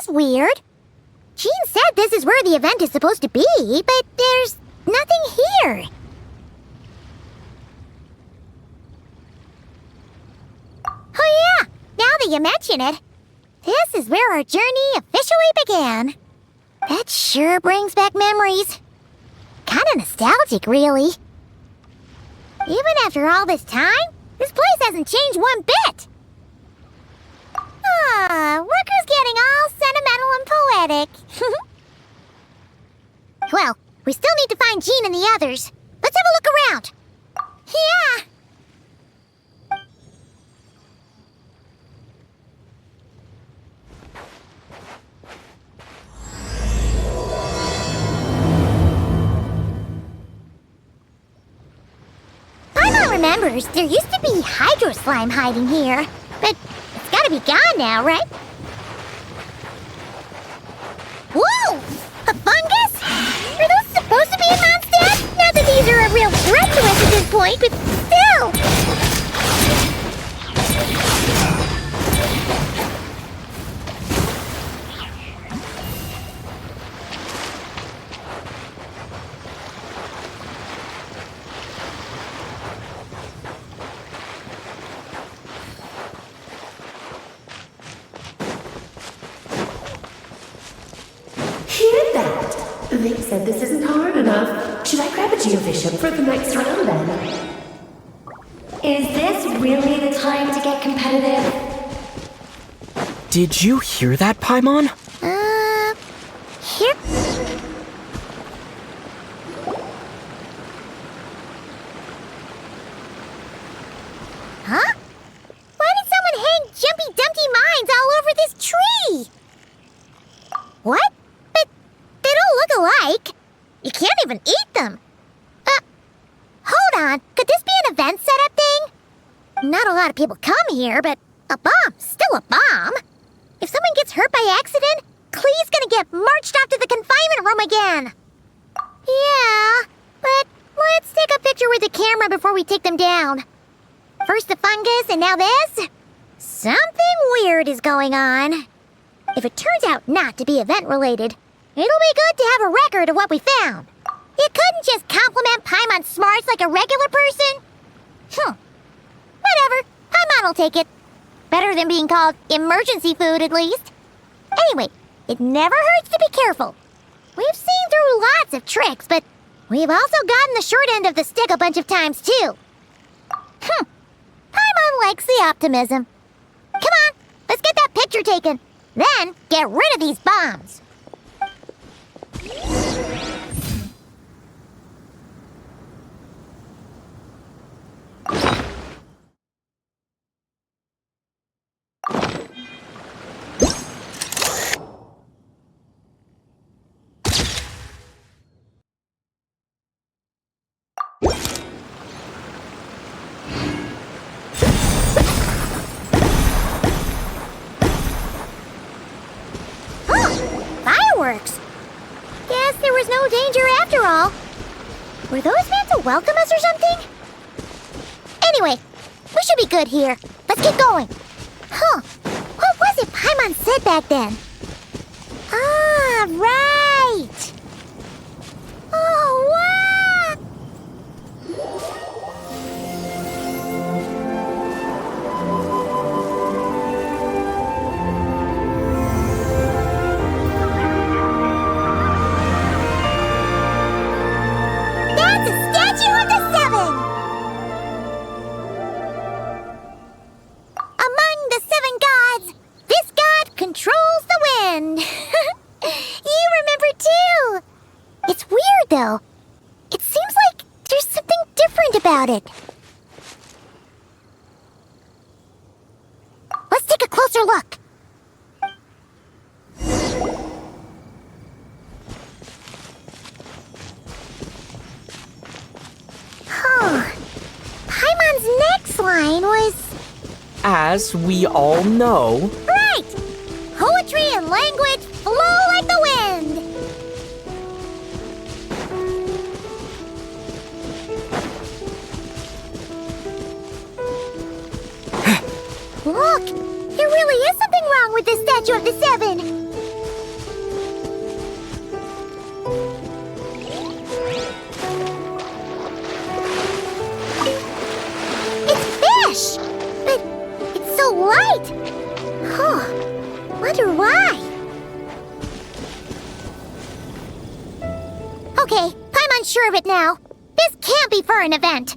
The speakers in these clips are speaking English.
Weird. Jean said this is where the event is supposed to be, but there's nothing here. Oh yeah, now that you mention it, this is where our journey officially began. That sure brings back memories. Kinda nostalgic, really. Even after all this time, this place hasn't changed one bit. Look who's getting all sentimental and poetic. Well, we still need to find Jean and the others. Let's have a look around. Yeah. Paimon remembers there used to be hydro slime hiding here, but it's gotta be gone now, right? Whoa! A fungus? Are those supposed to be a Mondstadt? Not that these are a real threat to us at this point, but still! Vic said this isn't hard enough. Should I grab a Geobishop for the next round then? Is this really the time to get competitive? Did you hear that, Paimon? Here. Huh? Why did someone hang Jumpy Dumpty mines all over this tree? What? But they don't look alike. You can't even eat them. Hold on. Could this be an event setup thing? Not a lot of people come here, but a bomb's still a bomb. If someone gets hurt by accident, Clee's gonna get marched off to the confinement room again. Yeah, but let's take a picture with the camera before we take them down. First the fungus, and now this? Something weird is going on. If it turns out not to be event-related, it'll be good to have a record of what we found. You couldn't just compliment Paimon's smarts like a regular person. Whatever, Paimon will take it. Better than being called emergency food, at least. Anyway, it never hurts to be careful. We've seen through lots of tricks, but we've also gotten the short end of the stick a bunch of times, too. Paimon likes the optimism. Come on, let's get that picture taken. Then, get rid of these bombs. Fireworks! Guess there was no danger after all. Were those meant to welcome us or something? Anyway, we should be good here. Let's get going. What was it Paimon said back then? Ah, right! Oh, wow! That's a statue of the Seven! Among the 7 gods about it. Let's take a closer look. Oh, Paimon's next line was... As we all know, Right! Poetry and language flow like the wind! Look! There really is something wrong with this statue of the Seven! It's fish! But it's so light! Huh. Wonder why? Okay, Paimon's sure of it now. This can't be for an event.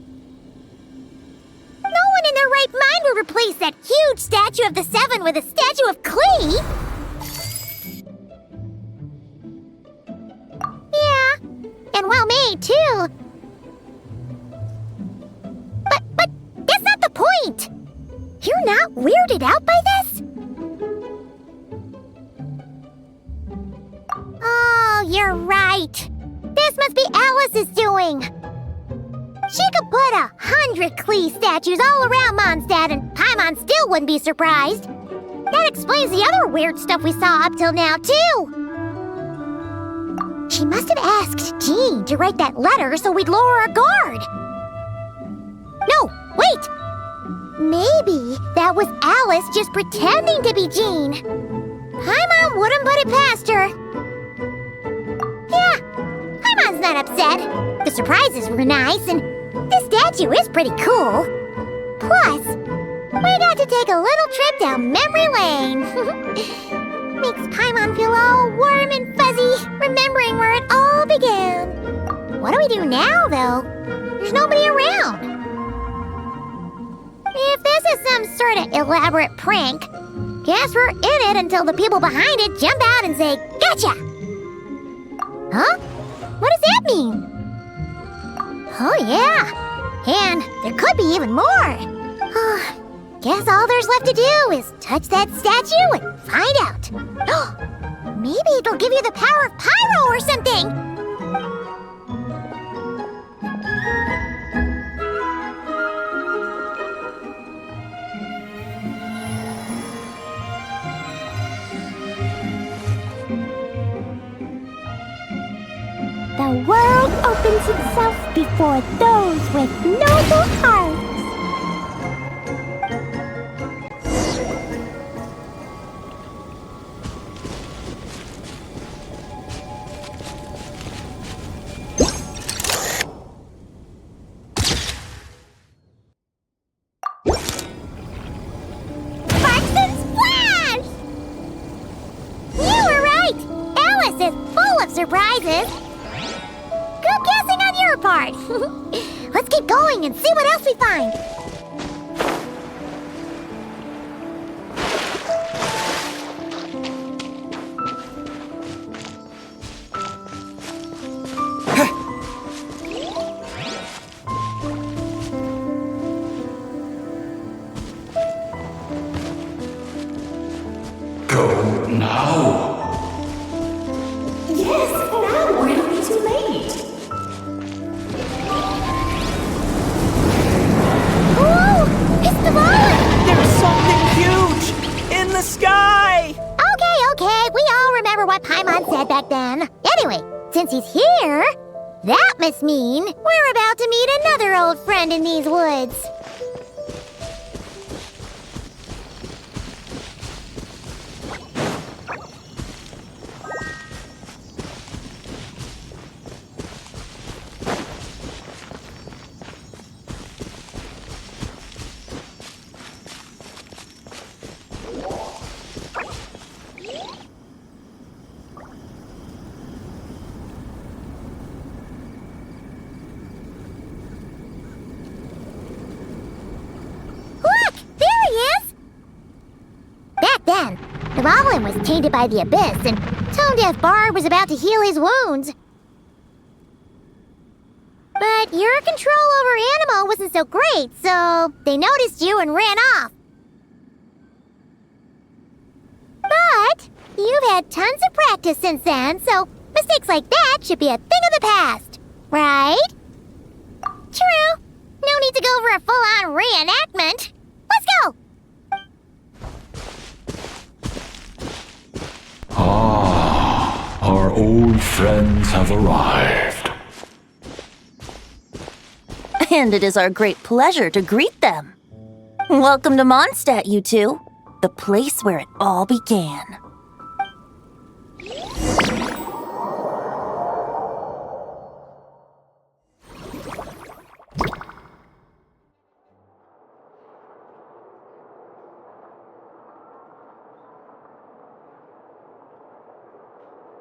No one in their right mind would replace that huge statue of the Seven with a statue of Klee. Yeah, and well made too. But that's not the point. You're not weirded out by this? Oh, you're right. This must be Alice's doing. She could put 100 Klee statues all around Mondstadt and Paimon still wouldn't be surprised. That explains the other weird stuff we saw up till now, too. She must have asked Jean to write that letter so we'd lower our guard. No, wait! Maybe that was Alice just pretending to be Jean. Paimon wouldn't put it past her. Yeah, Paimon's not upset. The surprises were nice, and this statue is pretty cool. Plus, we got to take a little trip down memory lane. Makes Paimon feel all warm and fuzzy, remembering where it all began. What do we do now, though? There's nobody around. If this is some sort of elaborate prank, guess we're in it until the people behind it jump out and say, "Gotcha!" Huh? What does that mean? Oh, yeah. And there could be even more. Guess all there's left to do is touch that statue and find out. Maybe it'll give you the power of pyro or something. The world opens itself before those with noble hearts. Sparks and splash! You were right! Alice is full of surprises. Good guessing on your part. Let's keep going and see what else we find. Go now. Yes, now or it'll be too late. Whoa! It's the ball! there's something huge in the sky! Okay, we all remember what Paimon said back then. Anyway, since he's here, that must mean we're about to meet another old friend in these woods. Then, the Goblin was tainted by the Abyss, and Tone Deaf Bard was about to heal his wounds. But But your control over Animo wasn't so great, so they noticed you and ran off. But you've had tons of practice since then, so mistakes like that should be a thing of the past, right? True. No need to go for a full-on reenactment. Let's go! Ah, our old friends have arrived. And it is our great pleasure to greet them. Welcome to Mondstadt, you two. The place where it all began.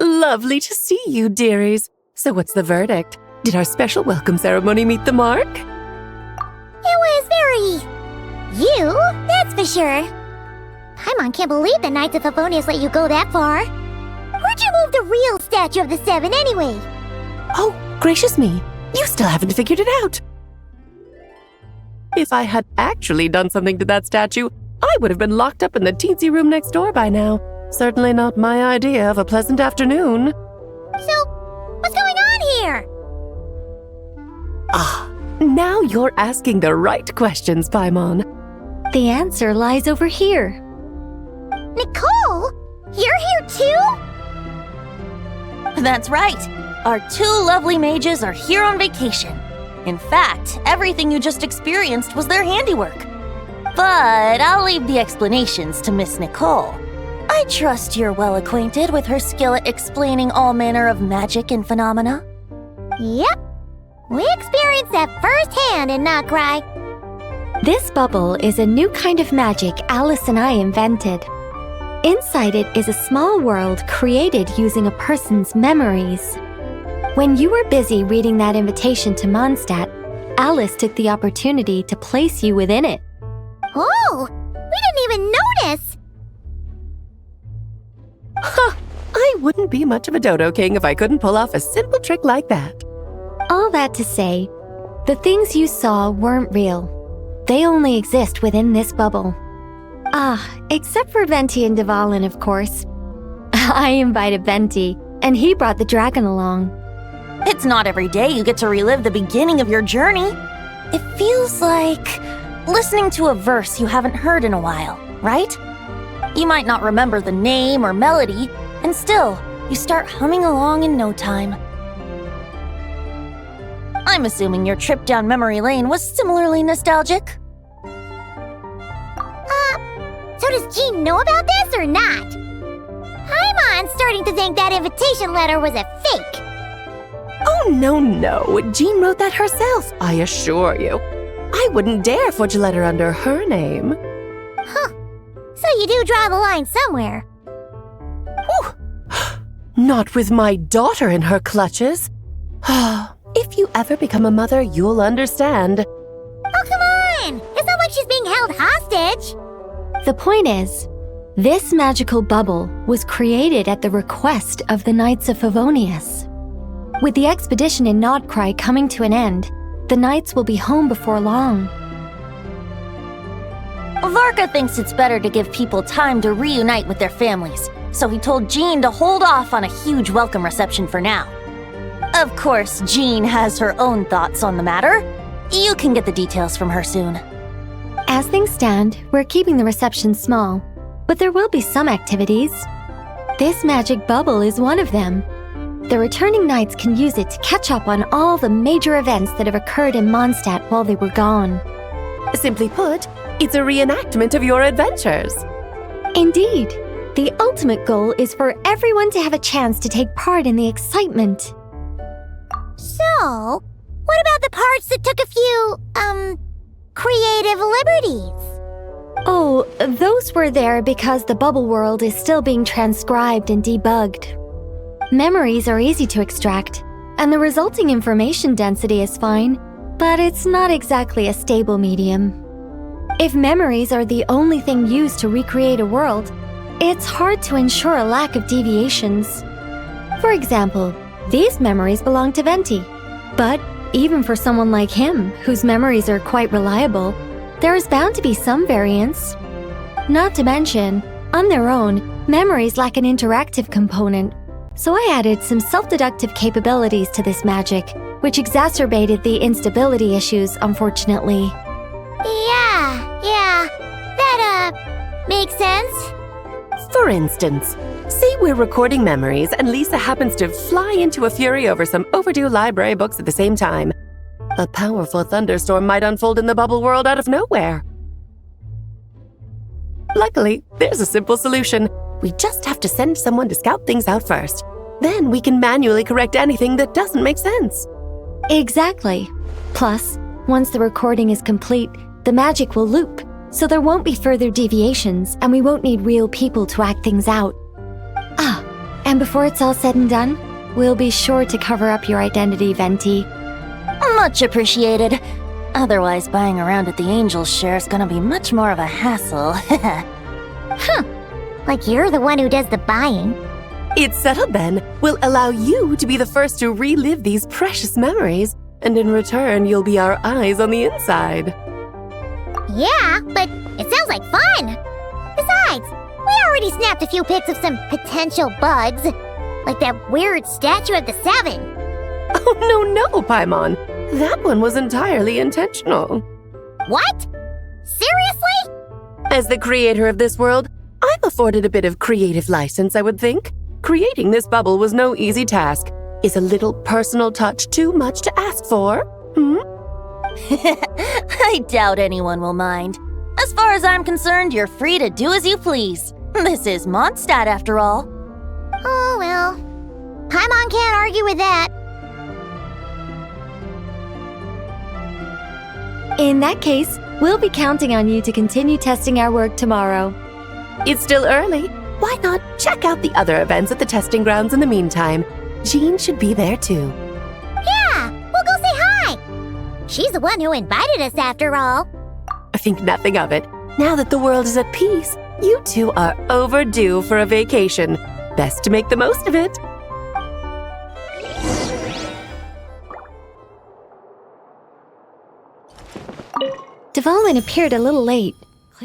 Lovely to see you, dearies. So what's the verdict? Did our special welcome ceremony meet the mark? It was very... you, that's for sure. Paimon can't believe the Knights of Favonius let you go that far. Where'd you move the real statue of the Seven anyway? Oh, gracious me. You still haven't figured it out. If I had actually done something to that statue, I would have been locked up in the teensy room next door by now. Certainly not my idea of a pleasant afternoon. So, what's going on here? Ah, now you're asking the right questions, Paimon. The answer lies over here. Nicole? You're here too? That's right. Our two lovely mages are here on vacation. In fact, everything you just experienced was their handiwork. But I'll leave the explanations to Miss Nicole. I trust you're well acquainted with her skill at explaining all manner of magic and phenomena. Yep. We experienced that firsthand in Noctri. This bubble is a new kind of magic Alice and I invented. Inside it is a small world created using a person's memories. When you were busy reading that invitation to Mondstadt, Alice took the opportunity to place you within it. Oh, we didn't even notice. Ha! I wouldn't be much of a dodo king if I couldn't pull off a simple trick like that. All that to say, the things you saw weren't real. They only exist within this bubble. Except for Venti and Dvalin, of course. I invited Venti, and he brought the dragon along. It's not every day you get to relive the beginning of your journey. It feels like listening to a verse you haven't heard in a while, right? You might not remember the name or melody, and still, you start humming along in no time. I'm assuming your trip down memory lane was similarly nostalgic. So does Jean know about this or not? Paimon's starting to think that invitation letter was a fake. Oh, no. Jean wrote that herself, I assure you. I wouldn't dare forge a letter under her name. Huh. So you do draw the line somewhere. Whew. Not with my daughter in her clutches. If you ever become a mother, you'll understand. Oh, come on! It's not like she's being held hostage. The point is, this magical bubble was created at the request of the Knights of Favonius. With the expedition in Noctri coming to an end, the Knights will be home before long. Varka thinks it's better to give people time to reunite with their families, so he told Jean to hold off on a huge welcome reception for now. Of course, Jean has her own thoughts on the matter. You can get the details from her soon. As things stand, we're keeping the reception small, but there will be some activities. This magic bubble is one of them. The returning knights can use it to catch up on all the major events that have occurred in Mondstadt while they were gone. Simply put, it's a reenactment of your adventures. Indeed. The ultimate goal is for everyone to have a chance to take part in the excitement. So, what about the parts that took a few, creative liberties? Oh, those were there because the bubble world is still being transcribed and debugged. Memories are easy to extract, and the resulting information density is fine, but it's not exactly a stable medium. If memories are the only thing used to recreate a world, it's hard to ensure a lack of deviations. For example, these memories belong to Venti, but Even for someone like him, whose memories are quite reliable, there is bound to be some variance. Not to mention, on their own, memories lack an interactive component, so I added some self-deductive capabilities to this magic, which exacerbated the instability issues, unfortunately. Yeah, that, makes sense. For instance, say we're recording memories and Lisa happens to fly into a fury over some overdue library books at the same time. A powerful thunderstorm might unfold in the bubble world out of nowhere. Luckily, there's a simple solution. We just have to send someone to scout things out first. Then we can manually correct anything that doesn't make sense. Exactly. Plus, once the recording is complete, the magic will loop, so there won't be further deviations and we won't need real people to act things out. Ah, and before it's all said and done, we'll be sure to cover up your identity, Venti. Much appreciated. Otherwise, buying around at the Angel's share is gonna be much more of a hassle. Like you're the one who does the buying. It's settled then. We'll allow you to be the first to relive these precious memories, and in return, you'll be our eyes on the inside. Yeah, but it sounds like fun. Besides, we already snapped a few pics of some potential bugs, like that weird statue of the Seven. Oh, no, Paimon. That one was entirely intentional. What? Seriously? As the creator of this world, I'm afforded a bit of creative license, I would think. Creating this bubble was no easy task. Is a little personal touch too much to ask for? I doubt anyone will mind. As far as I'm concerned, you're free to do as you please. This is Mondstadt, after all. Oh, well. Paimon can't argue with that. In that case, we'll be counting on you to continue testing our work tomorrow. It's still early. Why not check out the other events at the testing grounds in the meantime? Jean should be there too. Yeah, we'll go say hi. She's the one who invited us after all. I think nothing of it. Now that the world is at peace, you two are overdue for a vacation. Best to make the most of it. Devalin appeared a little late,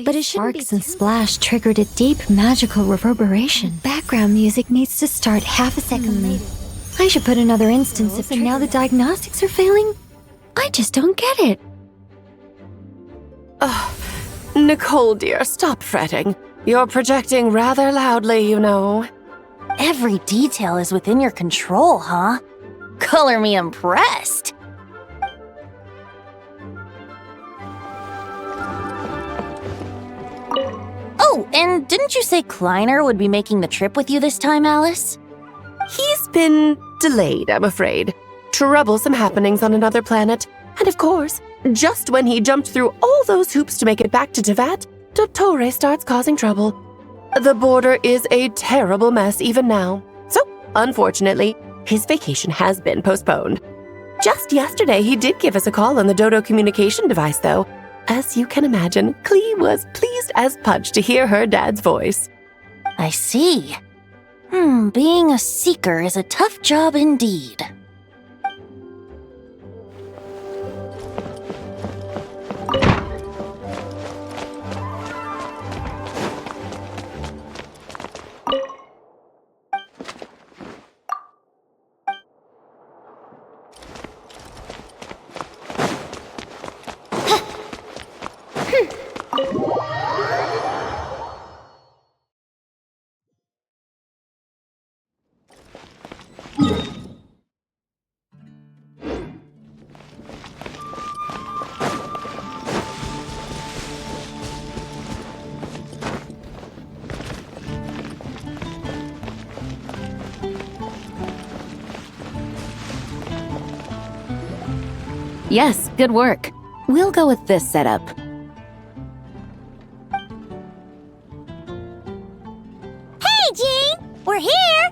but his sparks and splash triggered a deep magical reverberation. Background music needs to start half a second late. I should put another instance if now the diagnostics are failing. I just don't get it. Nicole, dear, stop fretting. You're projecting rather loudly, you know. Every detail is within your control, huh? Color me impressed. Oh, and didn't you say Kleiner would be making the trip with you this time, Alice? He's been delayed, I'm afraid. Troublesome happenings on another planet. And of course, just when he jumped through all those hoops to make it back to Tevat, Dottore starts causing trouble. The border is a terrible mess even now. So, unfortunately, his vacation has been postponed. Just yesterday, he did give us a call on the Dodo communication device, though. As you can imagine, Klee was pleased as punch to hear her dad's voice. I see. Being a seeker is a tough job indeed. Yes, good work. We'll go with this setup. Hey, Jean! We're here!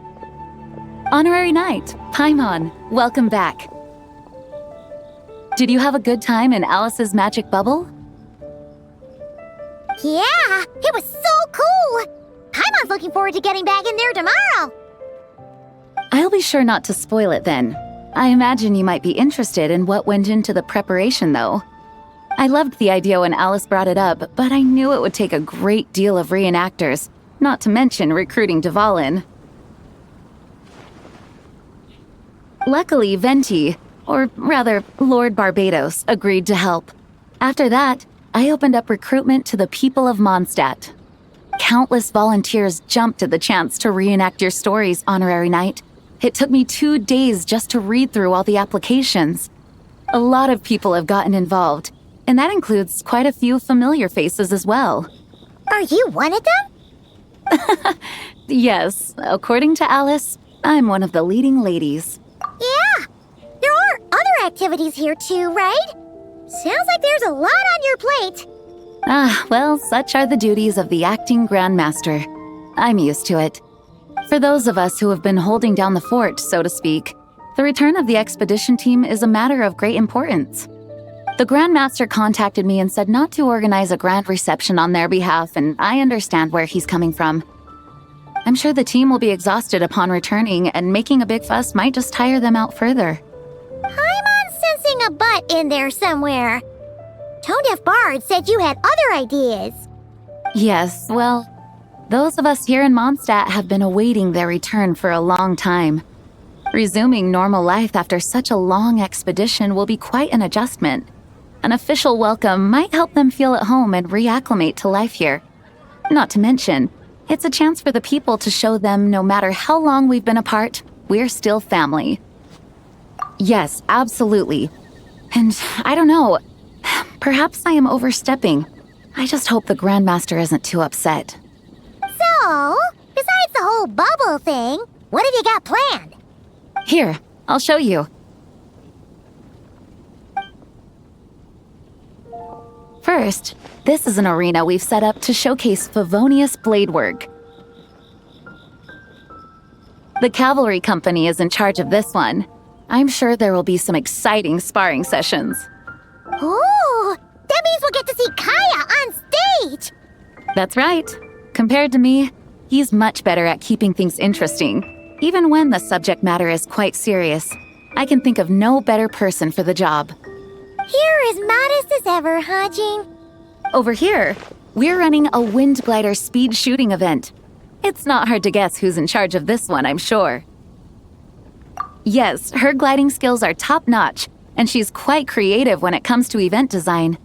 Honorary Knight, Paimon, welcome back. Did you have a good time in Alice's magic bubble? Yeah, it was so cool! Paimon's looking forward to getting back in there tomorrow! I'll be sure not to spoil it then. I imagine you might be interested in what went into the preparation, though. I loved the idea when Alice brought it up, but I knew it would take a great deal of reenactors, not to mention recruiting Dvalin. Luckily, Venti, or rather, Lord Barbados, agreed to help. After that, I opened up recruitment to the people of Mondstadt. Countless volunteers jumped at the chance to reenact your stories, Honorary Knight. It took me 2 days just to read through all the applications. A lot of people have gotten involved, and that includes quite a few familiar faces as well. Are you one of them? Yes, according to Alice, I'm one of the leading ladies. Yeah, there are other activities here too, right? Sounds like there's a lot on your plate. Ah, well, such are the duties of the acting Grandmaster. I'm used to it. For those of us who have been holding down the fort, so to speak, the return of the expedition team is a matter of great importance. The Grandmaster contacted me and said not to organize a grand reception on their behalf, and I understand where he's coming from. I'm sure the team will be exhausted upon returning, and making a big fuss might just tire them out further. I'm sensing a butt in there somewhere. Tonedeaf Bard said you had other ideas. Yes, well, those of us here in Mondstadt have been awaiting their return for a long time. Resuming normal life after such a long expedition will be quite an adjustment. An official welcome might help them feel at home and reacclimate to life here. Not to mention, it's a chance for the people to show them no matter how long we've been apart, we're still family. Yes, absolutely. And I don't know, perhaps I am overstepping. I just hope the Grandmaster isn't too upset. So, besides the whole bubble thing, what have you got planned? Here, I'll show you. First, this is an arena we've set up to showcase Favonius blade work. The cavalry company is in charge of this one. I'm sure there will be some exciting sparring sessions. Ooh, that means we'll get to see Kaya on stage! That's right. Compared to me, he's much better at keeping things interesting, even when the subject matter is quite serious. I can think of no better person for the job. You're as modest as ever, huh, Jean? Over here, we're running a wind glider speed shooting event. It's not hard to guess who's in charge of this one, I'm sure. Yes, her gliding skills are top-notch, and she's quite creative when it comes to event design.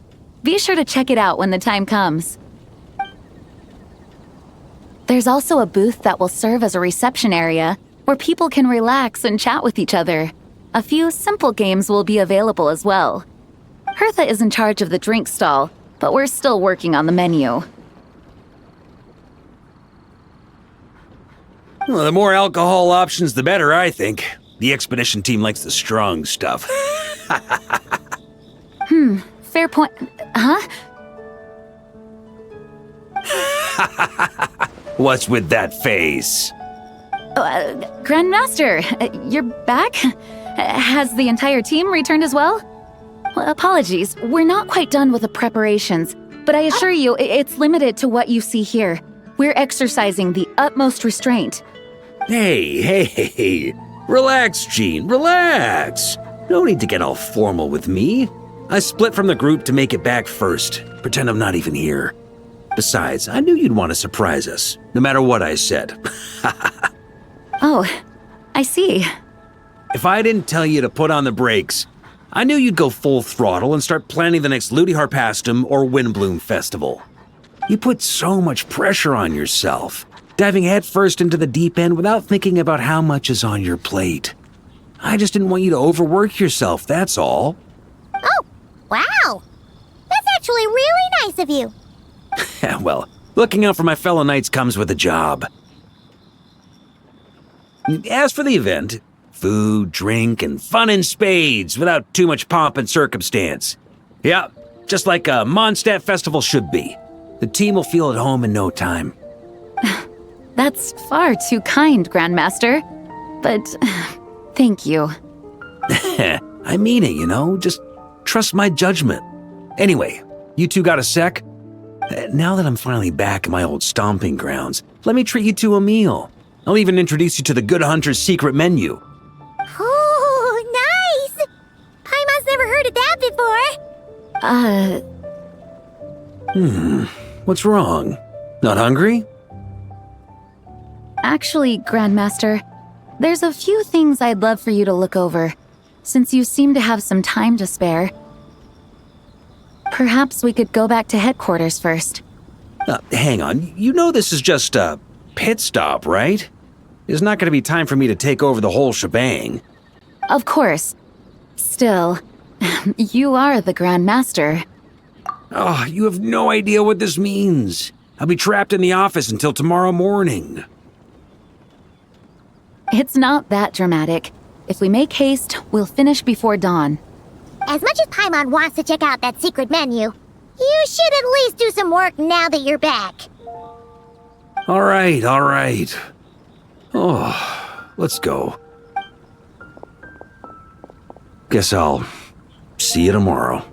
Be sure to check it out when the time comes. There's also a booth that will serve as a reception area where people can relax and chat with each other. A few simple games will be available as well. Hertha is in charge of the drink stall, but we're still working on the menu. Well, the more alcohol options, the better, I think. The expedition team likes the strong stuff. Fair point. Huh? What's with that face? Grandmaster, you're back? Has the entire team returned as well? Well, apologies, we're not quite done with the preparations, but I assure you it's limited to what you see here. We're exercising the utmost restraint. Hey. Relax, Jean, relax. No need to get all formal with me. I split from the group to make it back first. Pretend I'm not even here. Besides, I knew you'd want to surprise us, no matter what I said. Oh, I see. If I didn't tell you to put on the brakes, I knew you'd go full throttle and start planning the next Ludi Harpastum or Windbloom Festival. You put so much pressure on yourself, diving headfirst into the deep end without thinking about how much is on your plate. I just didn't want you to overwork yourself, that's all. Oh, wow! That's actually really nice of you. Well, looking out for my fellow knights comes with a job. As for the event, food, drink, and fun in spades without too much pomp and circumstance. Yeah, just like a Mondstadt festival should be. The team will feel at home in no time. That's far too kind, Grandmaster. But thank you. I mean it, you know, just trust my judgment. Anyway, you two got a sec? Now that I'm finally back in my old stomping grounds, let me treat you to a meal. I'll even introduce you to the Good Hunter's secret menu. Oh, What's wrong? Not hungry? Actually, Grandmaster, there's a few things I'd love for you to look over, since you seem to have some time to spare. Perhaps we could go back to headquarters first. Hang on. You know this is just a pit stop, right? There's not going to be time for me to take over the whole shebang. Of course. Still, you are the Grandmaster. Oh, you have no idea what this means. I'll be trapped in the office until tomorrow morning. It's not that dramatic. If we make haste, we'll finish before dawn. As much as Paimon wants to check out that secret menu, you should at least do some work now that you're back. All right. Oh, let's go. Guess I'll see you tomorrow.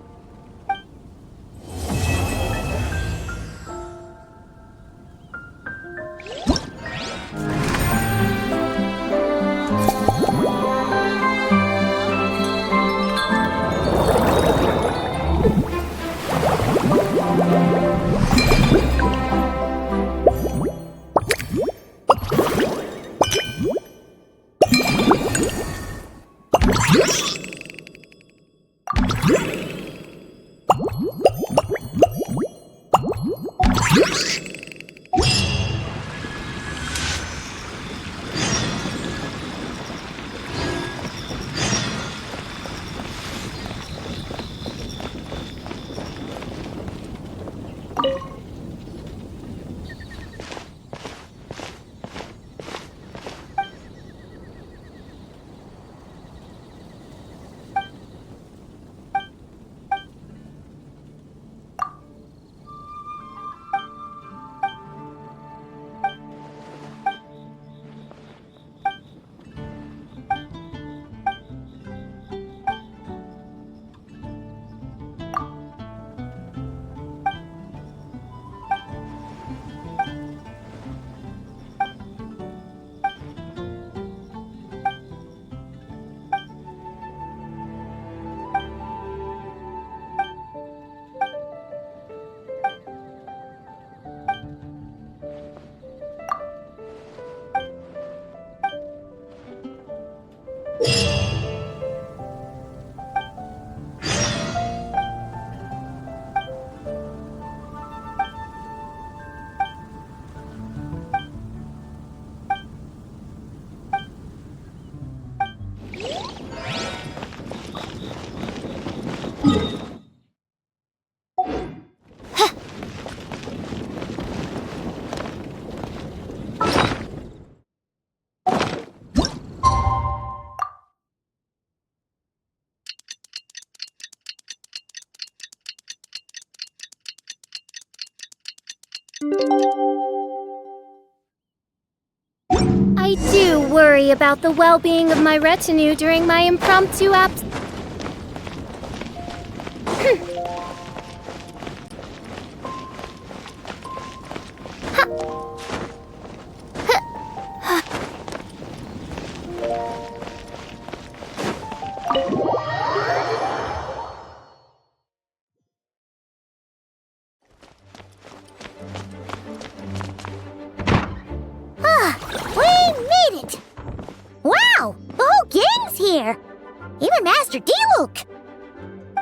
I do worry about the well-being of my retinue during my impromptu Even Master D-Luke!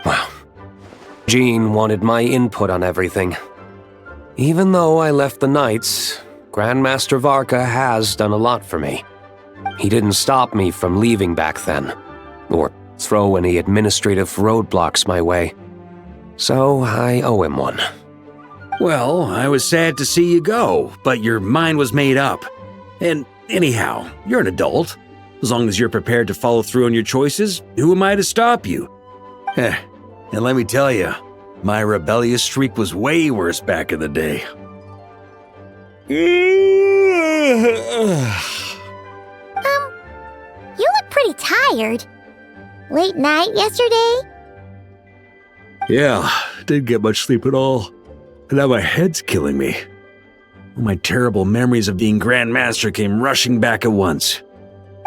Wow. Jean wanted my input on everything. Even though I left the Knights, Grandmaster Varka has done a lot for me. He didn't stop me from leaving back then, or throw any administrative roadblocks my way. So I owe him one. Well, I was sad to see you go, but your mind was made up. And anyhow, you're an adult. As long as you're prepared to follow through on your choices, who am I to stop you? And let me tell you, my rebellious streak was way worse back in the day. You look pretty tired. Late night yesterday? Yeah, didn't get much sleep at all. And now my head's killing me. All my terrible memories of being Grandmaster came rushing back at once.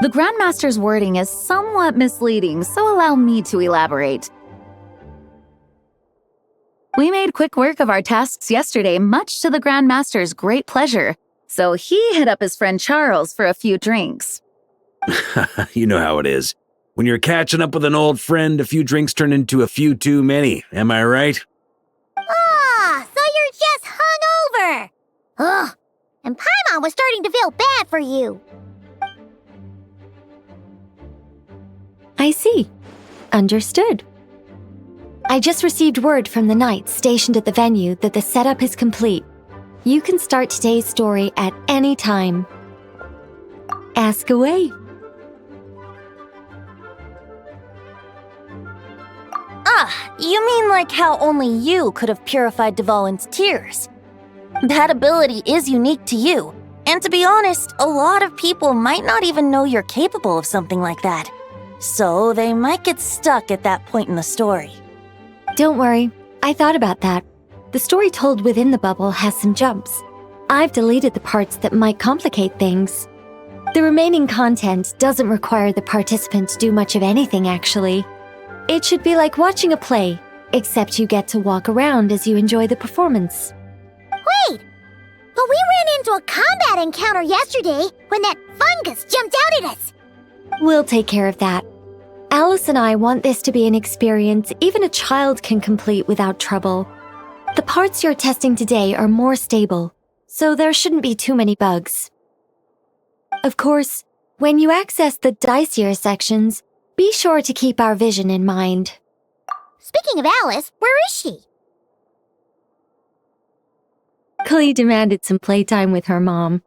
The Grandmaster's wording is somewhat misleading, so allow me to elaborate. We made quick work of our tasks yesterday, much to the Grand Master's great pleasure, so he hit up his friend Charles for a few drinks. You know how it is. When you're catching up with an old friend, a few drinks turn into a few too many, am I right? Ah, so you're just hungover. Ugh, and Paimon was starting to feel bad for you. I see. Understood. I just received word from the knights stationed at the venue that the setup is complete. You can start today's story at any time. Ask away. Ah, you mean like how only you could have purified Dvalin's tears? That ability is unique to you, and to be honest, a lot of people might not even know you're capable of something like that. So they might get stuck at that point in the story. Don't worry, I thought about that. The story told within the bubble has some jumps. I've deleted the parts that might complicate things. The remaining content doesn't require the participant to do much of anything, actually. It should be like watching a play, except you get to walk around as you enjoy the performance. Wait! But we ran into a combat encounter yesterday when that fungus jumped out at us! We'll take care of that. Alice and I want this to be an experience even a child can complete without trouble. The parts you're testing today are more stable, so there shouldn't be too many bugs. Of course, when you access the dicier sections, be sure to keep our vision in mind. Speaking of Alice, where is she? Klee demanded some playtime with her mom.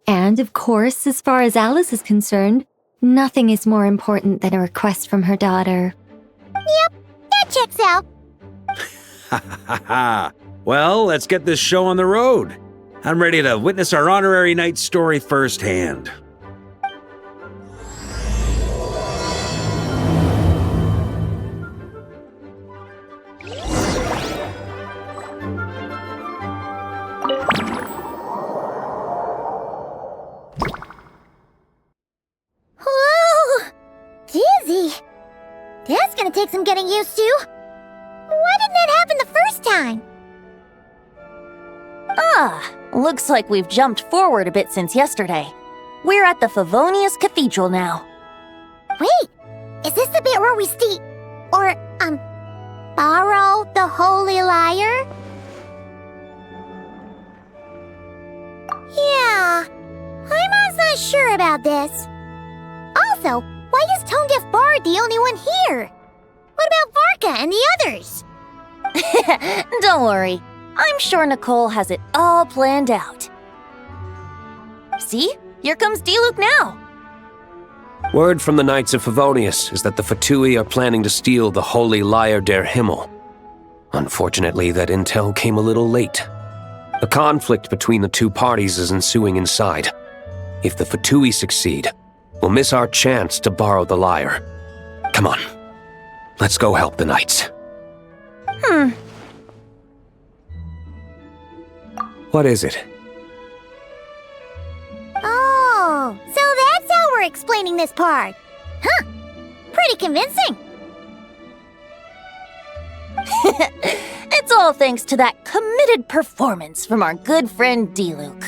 And, of course, as far as Alice is concerned, nothing is more important than a request from her daughter. Yep, that checks out. Ha ha ha! Well, let's get this show on the road. I'm ready to witness our honorary knight story firsthand. Whoa! Dizzy! That's gonna take some getting used to. Why didn't that happen the first time? Ah, looks like we've jumped forward a bit since yesterday. We're at the Favonius Cathedral now. Wait, is this the bit where we borrow the Holy Lyre? Yeah, I'm not sure about this. Also, why is Tone Deaf Bard the only one here? What about Varka and the others? Don't worry, I'm sure Nicole has it all planned out. See? Here comes Diluc now. Word from the Knights of Favonius is that the Fatui are planning to steal the Holy Lyre der Himmel. Unfortunately, that intel came a little late. A conflict between the two parties is ensuing inside. If the Fatui succeed, we'll miss our chance to borrow the lyre. Come on, let's go help the Knights. What is it? Oh, so that's how we're explaining this part. Huh, pretty convincing. It's all thanks to that committed performance from our good friend Diluc.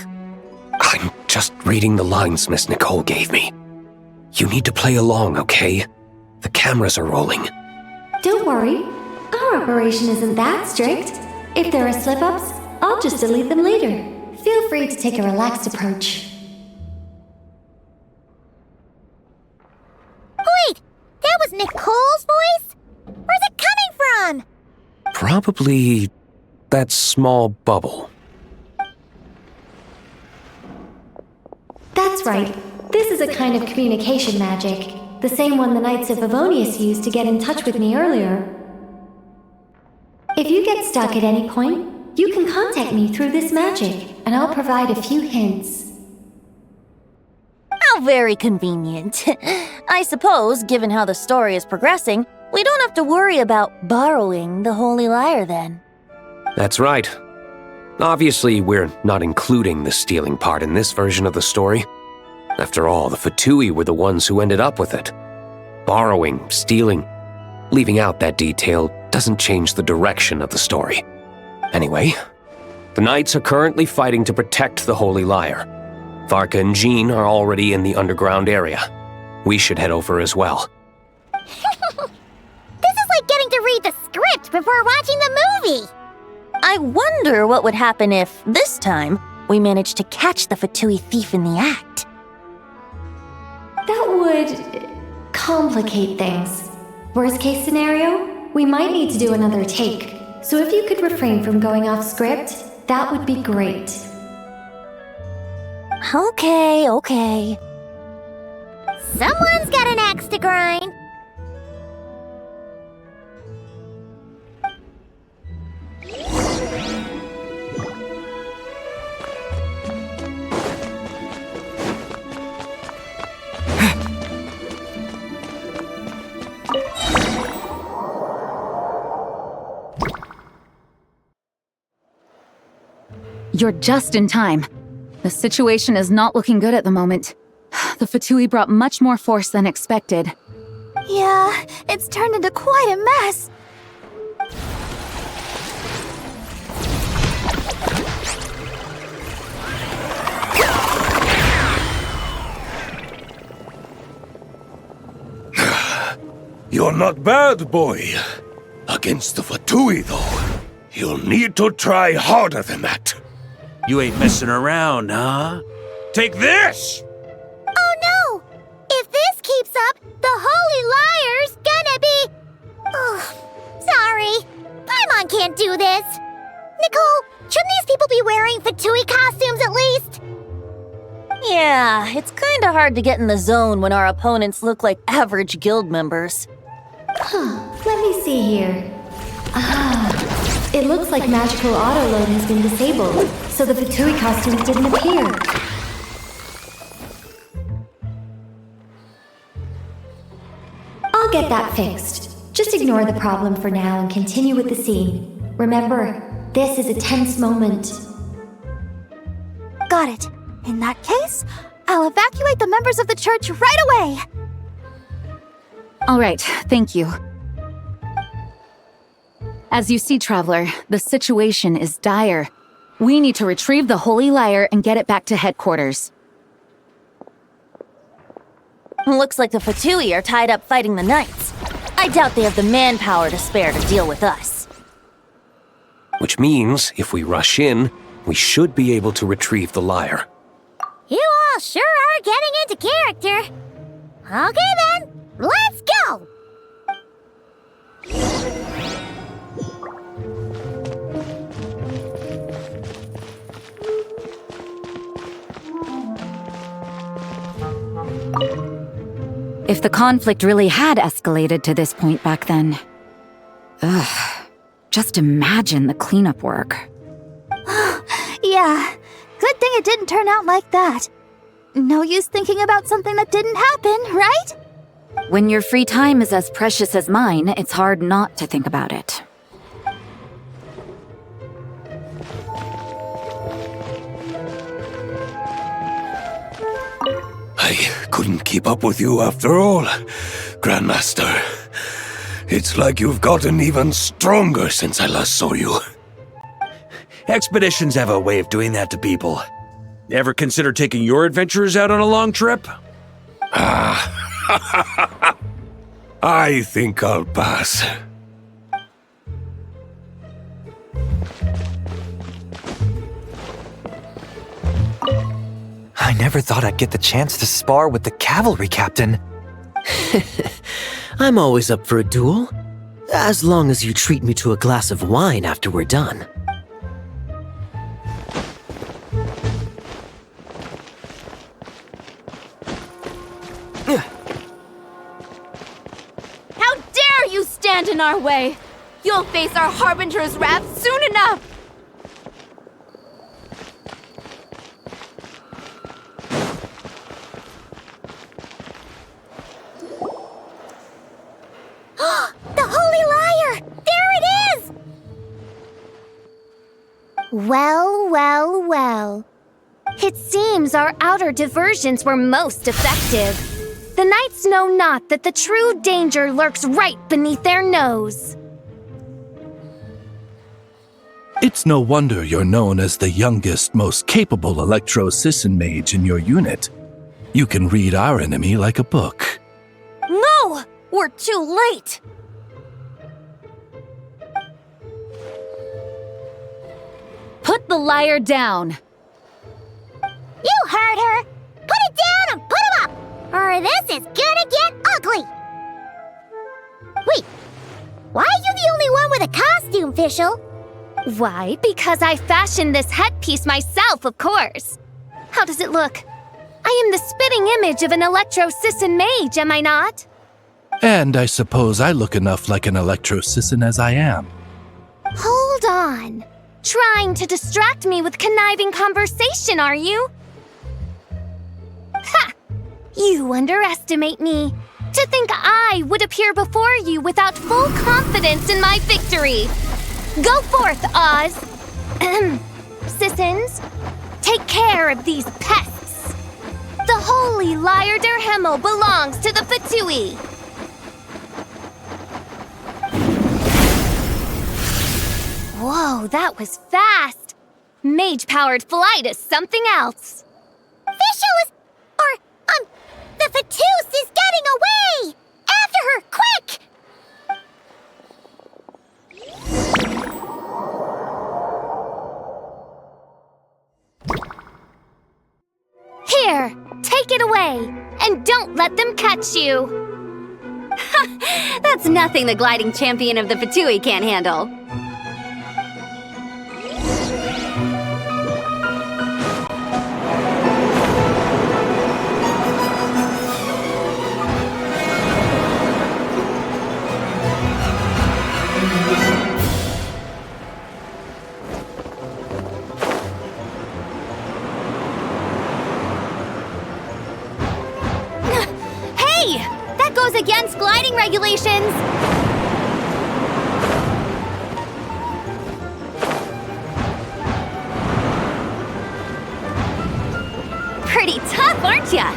I'm just reading the lines Miss Nicole gave me. You need to play along, okay? The cameras are rolling. Don't worry, our operation isn't that strict. If there are slip-ups, I'll just delete them later. Feel free to take a relaxed approach. Wait, that was Nicole's voice? Where's it coming from? Probably that small bubble. That's right. This is a kind of communication magic. The same one the Knights of Favonius used to get in touch with me earlier. If you get stuck at any point, you can contact me through this magic, and I'll provide a few hints. How very convenient. I suppose, given how the story is progressing, we don't have to worry about borrowing the Holy Lyre then. That's right. Obviously, we're not including the stealing part in this version of the story. After all, the Fatui were the ones who ended up with it. Borrowing, stealing, leaving out that detail doesn't change the direction of the story. Anyway, the Knights are currently fighting to protect the Holy Lyre. Varka and Jean are already in the underground area. We should head over as well. This is like getting to read the script before watching the movie! I wonder what would happen if, this time, we managed to catch the Fatui thief in the act. That would complicate things. Worst case scenario, we might need to do another take. So if you could refrain from going off script, that would be great. Okay. Someone's got an axe to grind. You're just in time. The situation is not looking good at the moment. The Fatui brought much more force than expected. Yeah, it's turned into quite a mess. You're not bad, boy. Against the Fatui, though, you'll need to try harder than that. You ain't messing around, huh? Take this! Oh no! If this keeps up, the Holy Lyre's gonna be... Oh, sorry. Paimon can't do this. Nicole, shouldn't these people be wearing Fatui costumes at least? Yeah, it's kinda hard to get in the zone when our opponents look like average guild members. Let me see here. It looks like magical auto-load has been disabled, so the Fatui costumes didn't appear. I'll get that fixed. Just ignore the problem for now and continue with the scene. Remember, this is a tense moment. Got it. In that case, I'll evacuate the members of the church right away. All right, thank you. As you see, Traveler, the situation is dire. We need to retrieve the Holy Lyre and get it back to headquarters. Looks like the Fatui are tied up fighting the Knights. I doubt they have the manpower to spare to deal with us. Which means, if we rush in, we should be able to retrieve the lyre. You all sure are getting into character. Okay then, let's go! If the conflict really had escalated to this point back then... just imagine the cleanup work. Yeah, good thing it didn't turn out like that. No use thinking about something that didn't happen, right? When your free time is as precious as mine, it's hard not to think about it. I couldn't keep up with you after all, Grandmaster. It's like you've gotten even stronger since I last saw you. Expeditions have a way of doing that to people. Ever consider taking your adventurers out on a long trip? I think I'll pass. I never thought I'd get the chance to spar with the cavalry captain. I'm always up for a duel, as long as you treat me to a glass of wine after we're done. How dare you stand in our way! You'll face our Harbinger's wrath soon enough! The Holy Lyre! There it is! Well. It seems our outer diversions were most effective. The knights know not that the true danger lurks right beneath their nose. It's no wonder you're known as the youngest, most capable Electro-Sisson mage in your unit. You can read our enemy like a book. No! We're too late! Put the liar down! You heard her! Put it down and put him up! Or this is gonna get ugly! Wait, why are you the only one with a costume, Fischl? Why? Because I fashioned this headpiece myself, of course. How does it look? I am the spitting image of an Electro-Sisson mage, am I not? And I suppose I look enough like an Electro-Sisson as I am. Hold on. Trying to distract me with conniving conversation, are you? Ha! You underestimate me. To think I would appear before you without full confidence in my victory. Go forth, Oz. Sissons, take care of these pests. The holy Lyre der Himmel belongs to the Fatui. Whoa, that was fast. Mage-powered flight is something else. Fischl is... the Fatus is getting away! After her, quick! Here, take it away, and don't let them catch you. That's nothing the gliding champion of the Fatui can't handle. Against gliding regulations! Pretty tough, aren't ya?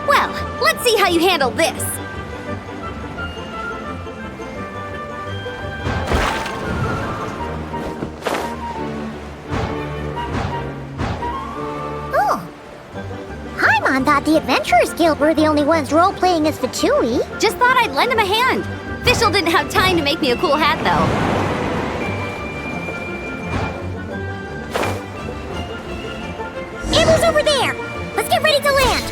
Well, let's see how you handle this. Paimon thought the Adventurers Guild were the only ones role-playing as Fatui. Just thought I'd lend him a hand. Fischl didn't have time to make me a cool hat, though. Igloo's over there! Let's get ready to land!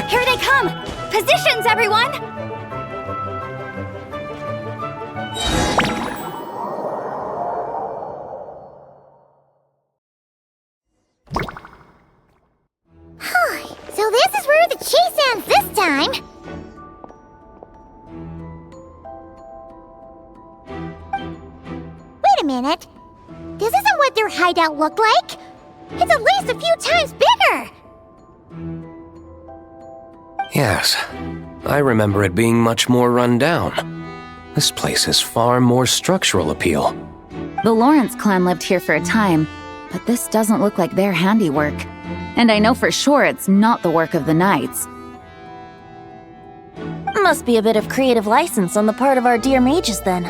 Here they come! Positions, everyone! So this is where the chase ends this time! Wait a minute. This isn't what their hideout looked like! It's at least a few times bigger! Yes, I remember it being much more run down. This place has far more structural appeal. The Lawrence clan lived here for a time, but this doesn't look like their handiwork. And I know for sure it's not the work of the Knights. Must be a bit of creative license on the part of our dear mages, then.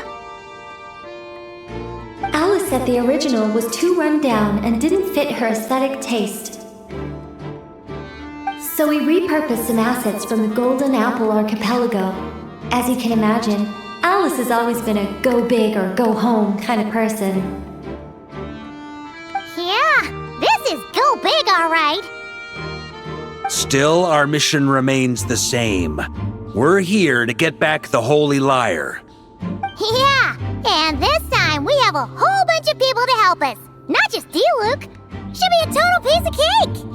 Alice said the original was too run down and didn't fit her aesthetic taste. So we repurposed some assets from the Golden Apple Archipelago. As you can imagine, Alice has always been a go big or go home kind of person. Yeah, this is go big, all right. Still, our mission remains the same. We're here to get back the Holy Lyre. Yeah, and this time we have a whole bunch of people to help us. Not just Diluc. Should be a total piece of cake.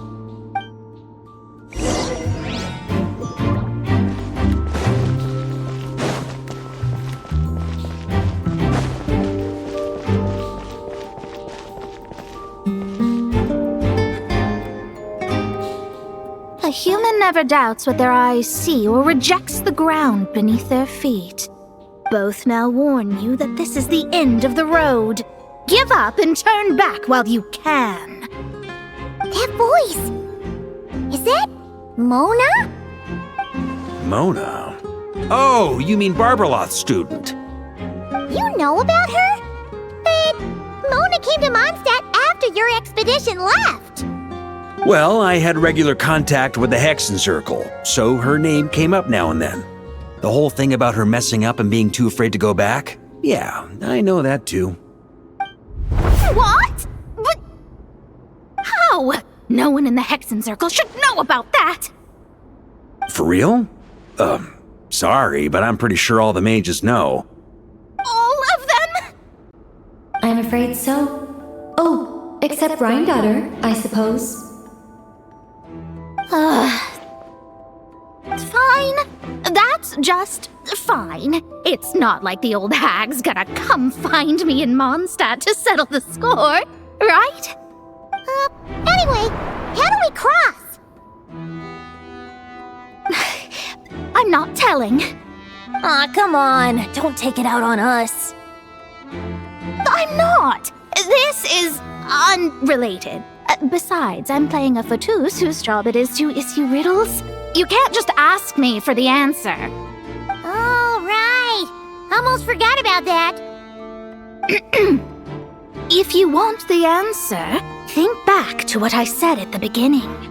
A human never doubts what their eyes see or rejects the ground beneath their feet. both now warn you that this is the end of the road. Give up and turn back while you can. That voice! Is that Mona? Mona? Oh, you mean Barbarloth's student. You know about her? But Mona came to Mondstadt after your expedition left. Well, I had regular contact with the Hexen Circle, so her name came up now and then. The whole thing about her messing up and being too afraid to go back? Yeah, I know that too. What? But how? No one in the Hexen Circle should know about that! For real? Sorry, but I'm pretty sure all the mages know. All of them? I'm afraid so. Oh, except Rheindotter, I suppose. Fine. That's just fine. It's not like the old hag's gonna come find me in Mondstadt to settle the score, right? Anyway, how do we cross? I'm not telling. Aw, come on. Don't take it out on us. I'm not. This is unrelated. Besides, I'm playing a fatus whose job it is to issue riddles. You can't just ask me for the answer. Oh, right. Almost forgot about that. If you want the answer, think back to what I said at the beginning.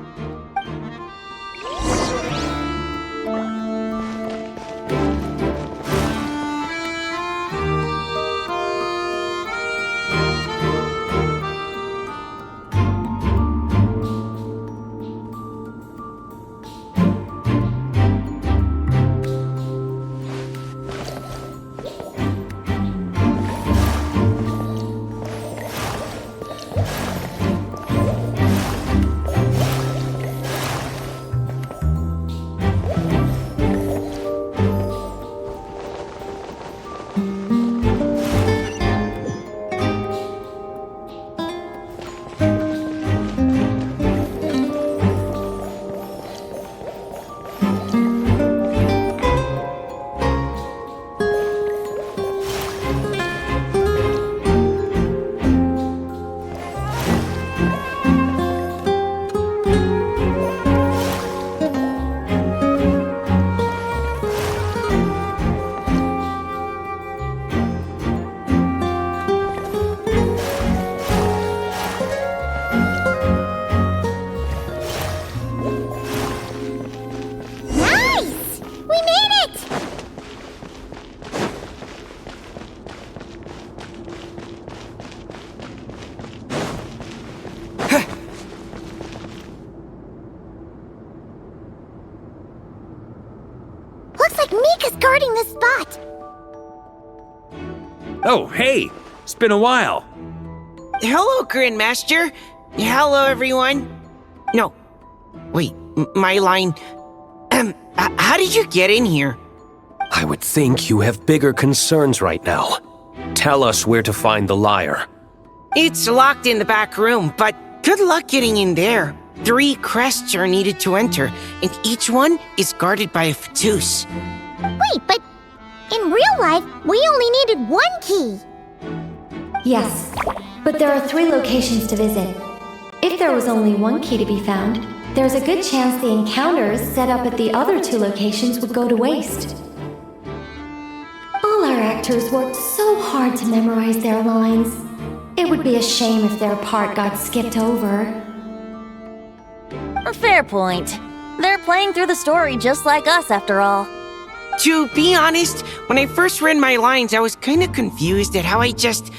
Guarding this spot. Oh, hey! It's been a while. Hello, Grandmaster. Hello, everyone. No. Wait, my line. How did you get in here? I would think you have bigger concerns right now. Tell us where to find the lyre. It's locked in the back room, but good luck getting in there. 3 crests are needed to enter, and each one is guarded by a fatus. Wait, but in real life, we only needed 1 key. Yes, but there are 3 locations to visit. If there was only 1 key to be found, there's a good chance the encounters set up at the other 2 locations would go to waste. All our actors worked so hard to memorize their lines. It would be a shame if their part got skipped over. A fair point. They're playing through the story just like us, after all. To be honest, when I first read my lines, I was kind of confused at how I just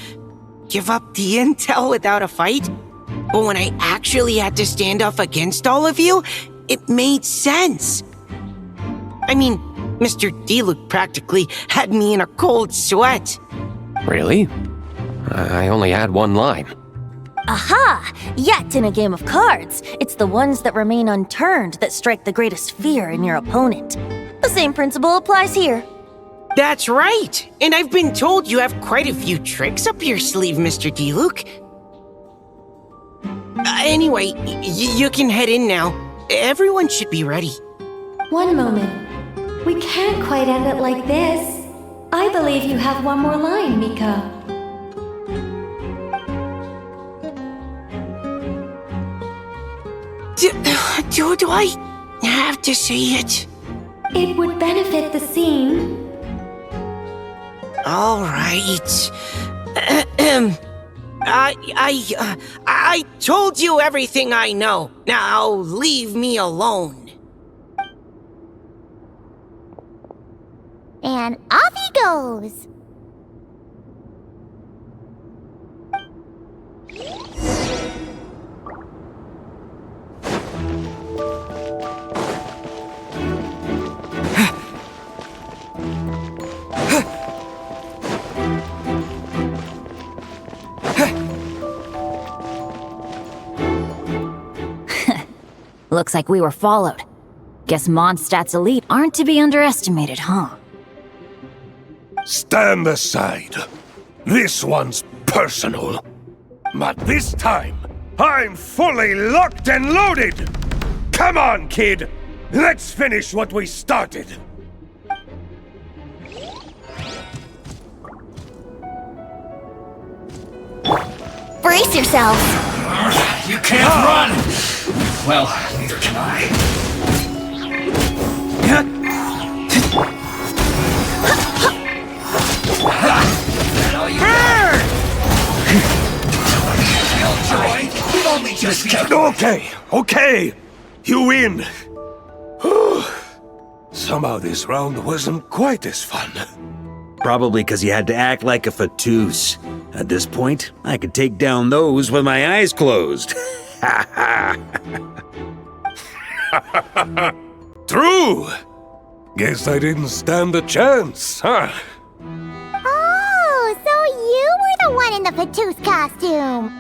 give up the intel without a fight. But when I actually had to stand up against all of you, it made sense. I mean, Mr. Diluc practically had me in a cold sweat. Really? I only had 1 line. Aha! Yet in a game of cards, it's the ones that remain unturned that strike the greatest fear in your opponent. The same principle applies here. That's right! And I've been told you have quite a few tricks up your sleeve, Mr. Diluc. Anyway, you can head in now. Everyone should be ready. One moment. We can't quite end it like this. I believe you have one more line, Mika. Do I have to say it? It would benefit the scene. All right. I told you everything I know. Now leave me alone. And off he goes. Looks like we were followed. Guess Mondstadt's elite aren't to be underestimated, huh? Stand aside. This one's personal. But this time, I'm fully locked and loaded! Come on, kid! Let's finish what we started! Brace yourselves! You can't run! Well, neither can I. Okay. You win. Somehow this round wasn't quite as fun. Probably because you had to act like a fatus. At this point, I could take down those with my eyes closed. True! Guess I didn't stand a chance, huh? Oh, so you were the one in the Patus costume.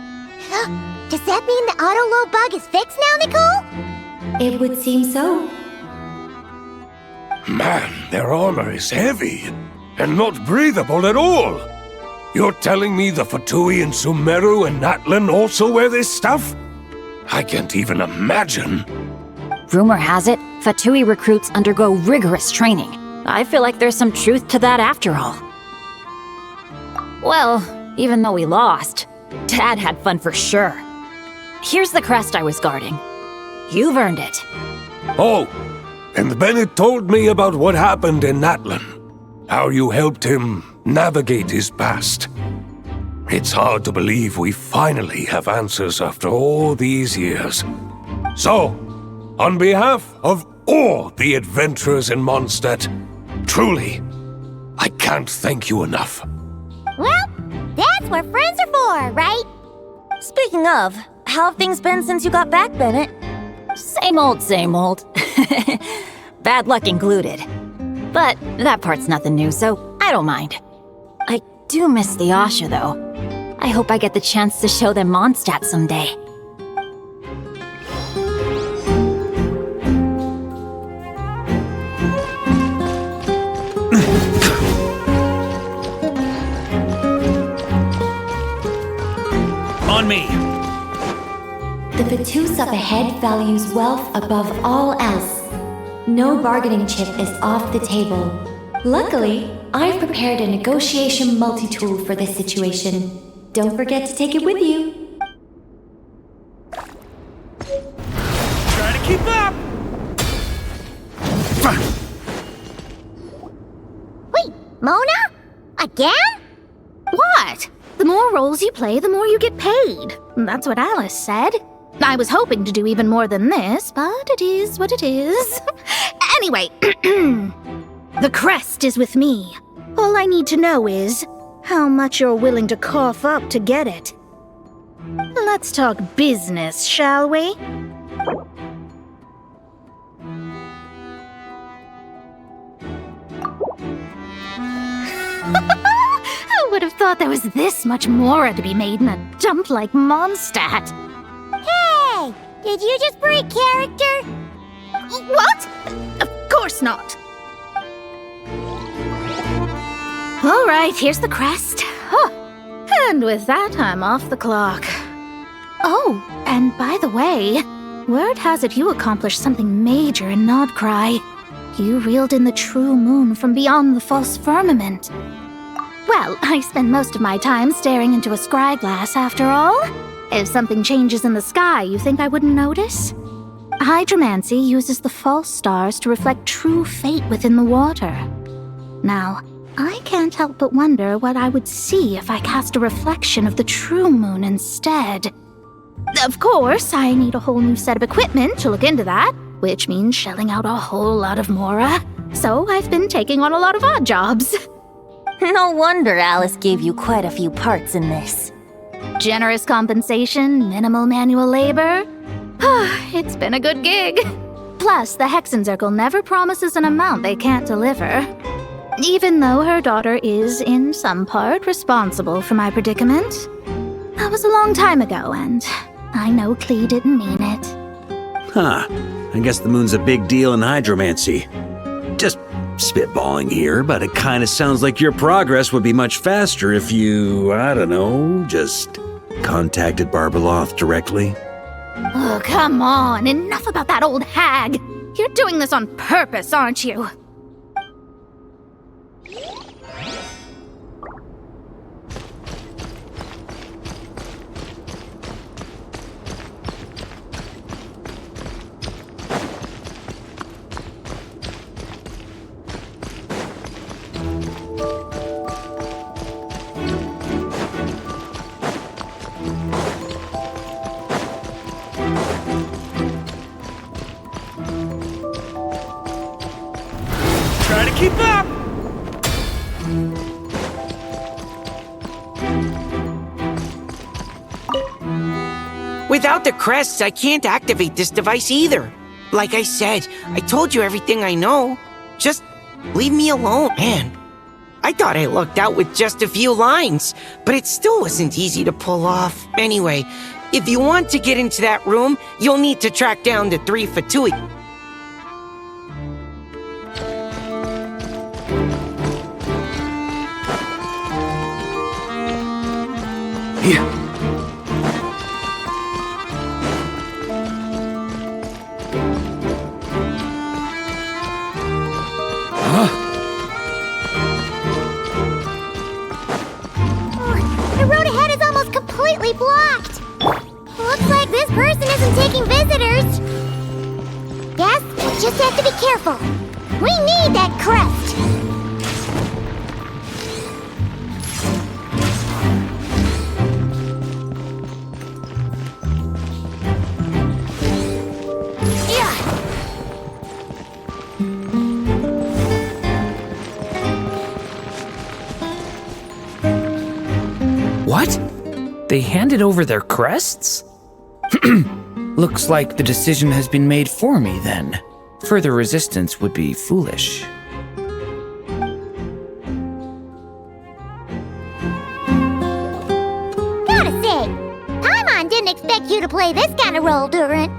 Does that mean the auto-load bug is fixed now, Nicole? It would seem so. Man, their armor is heavy and not breathable at all. You're telling me the Fatui in Sumeru and Natlan also wear this stuff? I can't even imagine. Rumor has it, Fatui recruits undergo rigorous training. I feel like there's some truth to that after all. Well, even though we lost, Dad had fun for sure. Here's the crest I was guarding. You've earned it. Oh, and Bennett told me about what happened in Natlan. How you helped him navigate his past. It's hard to believe we finally have answers after all these years. So, on behalf of all the adventurers in Mondstadt, truly, I can't thank you enough. Well, that's what friends are for, right? Speaking of, how have things been since you got back, Bennett? Same old, same old. Bad luck included. But that part's nothing new, so I don't mind. I do miss the Asha, though. I hope I get the chance to show them Mondstadt someday. On me! The Patus up ahead values wealth above all else. No bargaining chip is off the table. Luckily, I've prepared a negotiation multi-tool for this situation. Don't forget to take it with you. Try to keep up! Wait, Mona? Again? What? The more roles you play, the more you get paid. That's what Alice said. I was hoping to do even more than this, but it is what it is. Anyway, the crest is with me. All I need to know is how much you're willing to cough up to get it. Let's talk business, shall we? I would have thought there was this much more to be made in a dump like Mondstadt. Hey! Did you just break character? What? Of course not. All right, here's the crest. Huh. And with that, I'm off the clock. Oh, and by the way, word has it you accomplished something major in Nodcry. You reeled in the true moon from beyond the false firmament. Well, I spend most of my time staring into a scry glass after all. If something changes in the sky, you think I wouldn't notice? Hydromancy uses the false stars to reflect true fate within the water. Now, I can't help but wonder what I would see if I cast a reflection of the true moon instead. Of course, I need a whole new set of equipment to look into that, which means shelling out a whole lot of mora. So I've been taking on a lot of odd jobs. No wonder Alice gave you quite a few parts in this. Generous compensation, minimal manual labor. It's been a good gig. Plus, the Hexen Circle never promises an amount they can't deliver. Even though her daughter is, in some part, responsible for my predicament. That was a long time ago, and I know Klee didn't mean it. Huh. I guess the moon's a big deal in hydromancy. Just spitballing here, but it kind of sounds like your progress would be much faster if you, I don't know, just contacted Barbeloth directly. Oh, come on. Enough about that old hag. You're doing this on purpose, aren't you? Try to keep up! Without the crests, I can't activate this device either. Like I said, I told you everything I know. Just leave me alone, man. I thought I lucked out with just a few lines, but it still wasn't easy to pull off. Anyway, if you want to get into that room, you'll need to track down the 3 Fatui. The road ahead is almost completely blocked. Looks like this person isn't taking visitors. Yes, we just have to be careful. We need that crest. What? They handed over their crests? Looks like the decision has been made for me then. Further resistance would be foolish. Gotta say, Paimon didn't expect you to play this kind of role, Durant.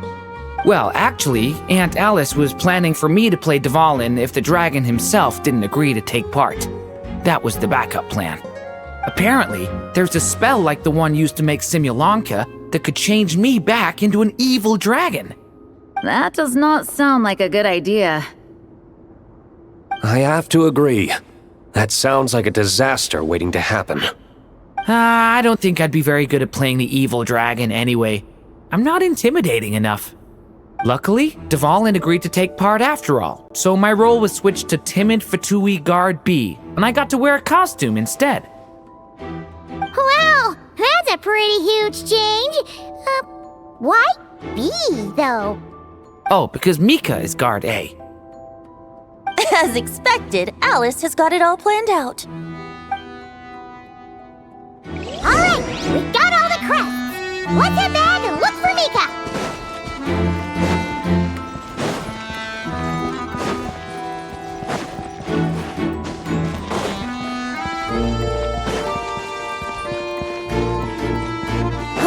Well, actually, Aunt Alice was planning for me to play Dvalin if the dragon himself didn't agree to take part. That was the backup plan. Apparently, there's a spell like the one used to make Simulanka that could change me back into an evil dragon. That does not sound like a good idea. I have to agree. That sounds like a disaster waiting to happen. I don't think I'd be very good at playing the evil dragon anyway. I'm not intimidating enough. Luckily, Dvalin agreed to take part after all, so my role was switched to Timid Fatui Guard B, and I got to wear a costume instead. Wow, that's a pretty huge change. Why B, though? Oh, because Mika is Guard A. As expected, Alice has got it all planned out. All right, we got all the crests. Let's head back and look for Mika.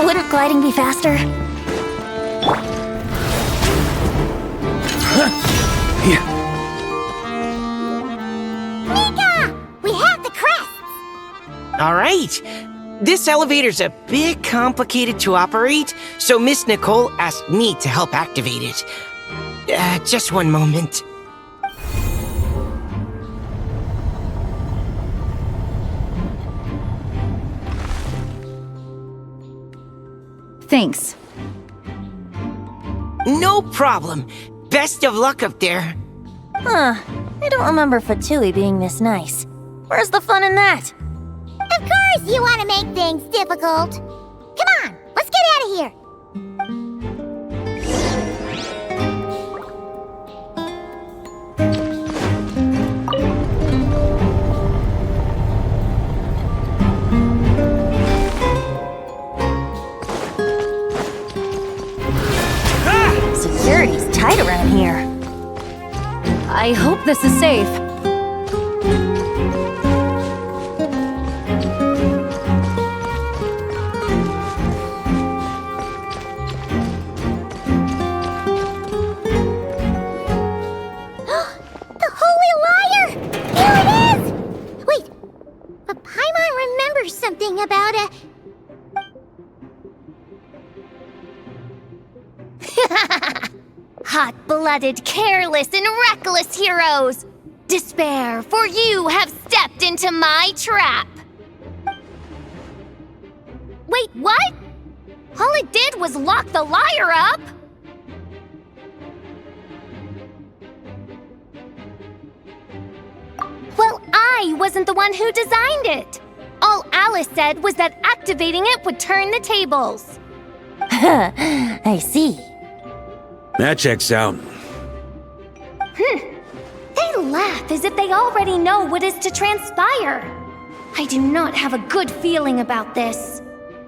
Wouldn't gliding be faster? Mika! We have the crests! All right. This elevator's a bit complicated to operate, so Miss Nicole asked me to help activate it. Just one moment. Thanks. No problem. Best of luck up there. Huh. I don't remember Fatui being this nice. Where's the fun in that? Of course you want to make things difficult. Come on, let's get out of here. Security's tight around here. I hope this is safe. The Holy Liar! Here it is! Wait, but Paimon remembers something about a... Hot-blooded, careless, and reckless heroes! Despair, for you have stepped into my trap! Wait, what? All it did was lock the liar up! Well, I wasn't the one who designed it! All Alice said was that activating it would turn the tables. I see. That checks out. They laugh as if they already know what is to transpire. I do not have a good feeling about this.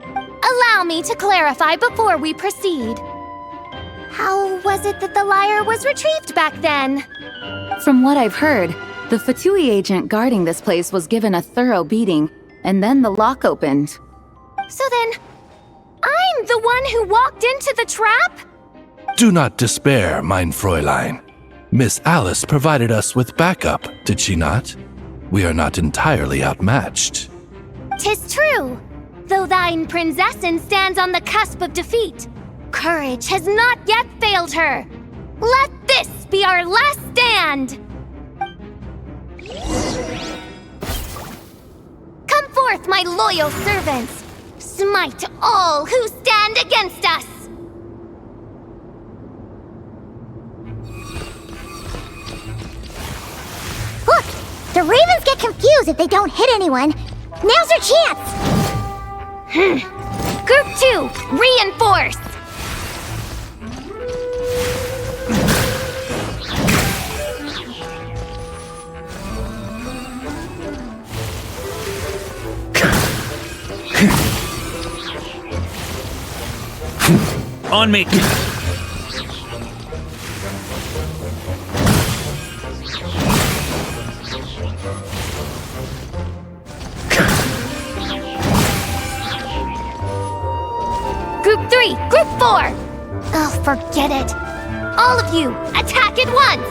Allow me to clarify before we proceed. How was it that the lyre was retrieved back then? From what I've heard, the Fatui agent guarding this place was given a thorough beating, and then the lock opened. So then, I'm the one who walked into the trap? Do not despair, mein Fräulein. Miss Alice provided us with backup, did she not? We are not entirely outmatched. 'Tis true. Though thine Prinzessin stands on the cusp of defeat, courage has not yet failed her. Let this be our last stand! Come forth, my loyal servants! Smite all who stand against us! Look! The Ravens get confused if they don't hit anyone. Now's their chance! Group 2, reinforce! On me! Group 3, Group 4! Oh, forget it. All of you, attack at once!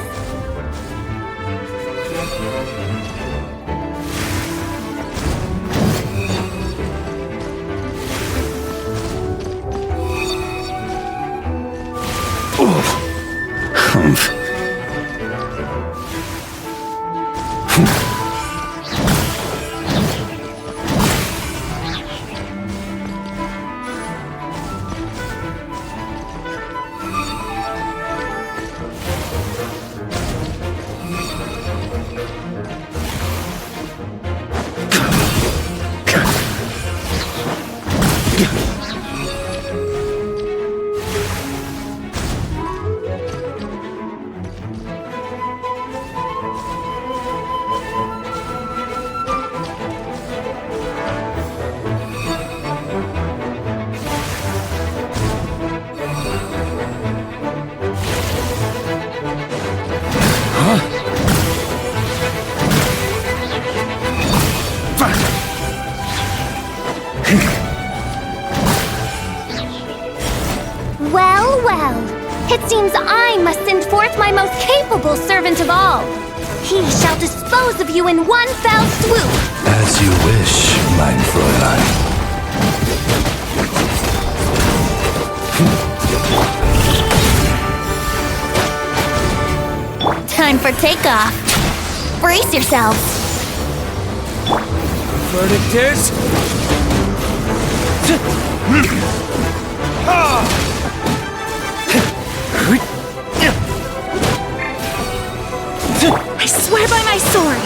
Well, well. It seems I must send forth my most capable servant of all. He shall dispose of you in one fell swoop. As you wish, mein Fräulein. Time for takeoff. Brace yourselves. Verdict is... I swear by my sword!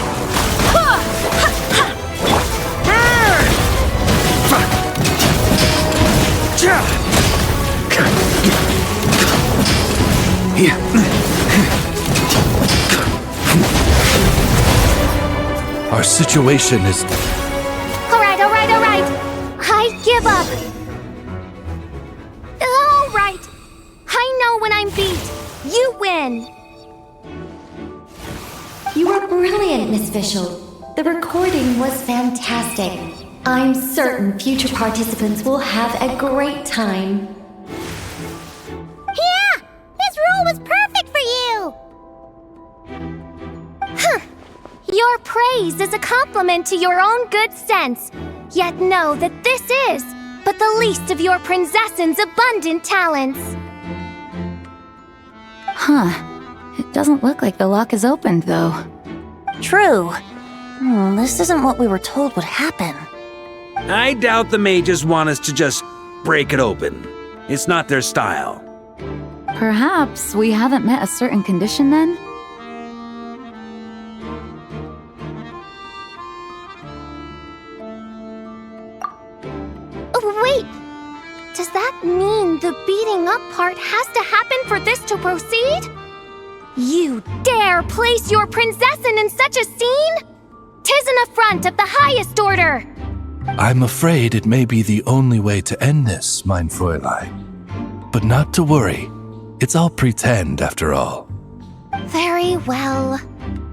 Our situation is... Alright. I give up. Alright. I know when I'm beat. You win. You were brilliant, Miss Fischl. The recording was fantastic. I'm certain future participants will have a great time. Yeah! This role was perfect for you! Your praise is a compliment to your own good sense. Yet know that this is but the least of your princess's abundant talents. Huh. It doesn't look like the lock is opened, though. True. This isn't what we were told would happen. I doubt the mages want us to just break it open. It's not their style. Perhaps we haven't met a certain condition then? Wait! Does that mean the beating up part has to happen for this to proceed? You dare place your princessin in such a scene? 'Tis an affront of the highest order! I'm afraid it may be the only way to end this, mein Fräulein. But not to worry. It's all pretend, after all. Very well.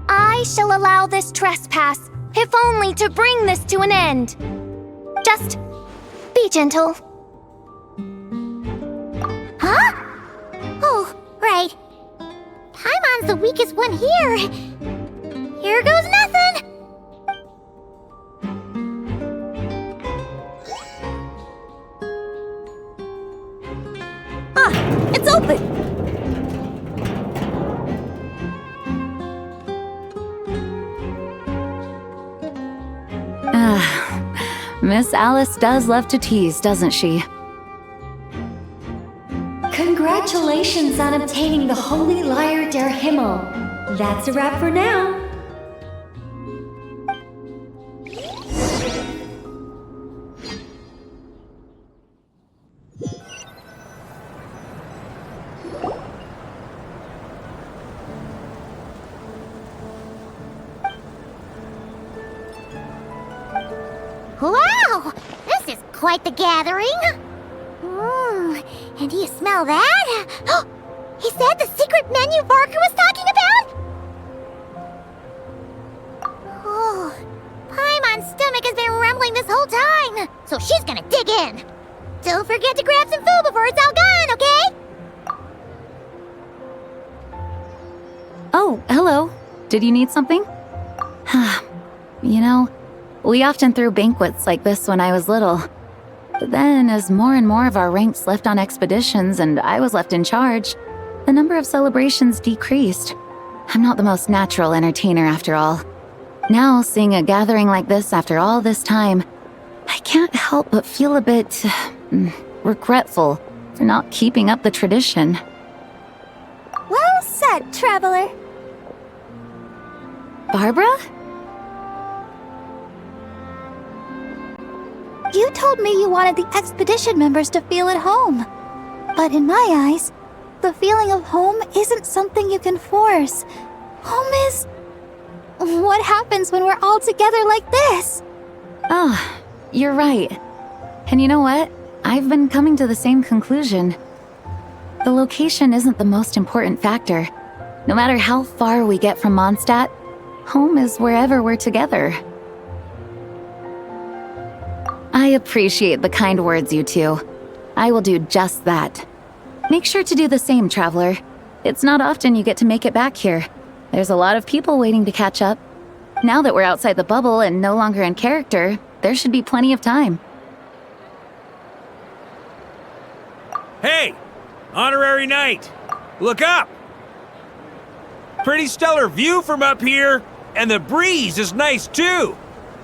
I shall allow this trespass, if only to bring this to an end. Just be gentle. Huh? Oh, right. Paimon's the weakest one here. Here goes nothing. It's open! Miss Alice does love to tease, doesn't she? Congratulations on obtaining the Holy Lyre der Himmel. That's a wrap for now. Wow! This is quite the gathering. And do you smell that? Is that the secret menu Varka was talking about? Oh, Paimon's stomach has been rumbling this whole time, so she's gonna dig in. Don't forget to grab some food before it's all gone, okay? Oh, hello. Did you need something? You know, we often threw banquets like this when I was little. But then, as more and more of our ranks left on expeditions and I was left in charge, the number of celebrations decreased. I'm not the most natural entertainer after all. Now, seeing a gathering like this after all this time, I can't help but feel a bit regretful for not keeping up the tradition. Well said, traveler. Barbara? You told me you wanted the expedition members to feel at home. But in my eyes, the feeling of home isn't something you can force. Home is... what happens when we're all together like this? Oh, you're right. And you know what? I've been coming to the same conclusion. The location isn't the most important factor. No matter how far we get from Mondstadt, home is wherever we're together. I appreciate the kind words, you two. I will do just that. Make sure to do the same, traveler. It's not often you get to make it back here. There's a lot of people waiting to catch up. Now that we're outside the bubble and no longer in character, there should be plenty of time. Hey! Honorary Knight! Look up! Pretty stellar view from up here, and the breeze is nice too.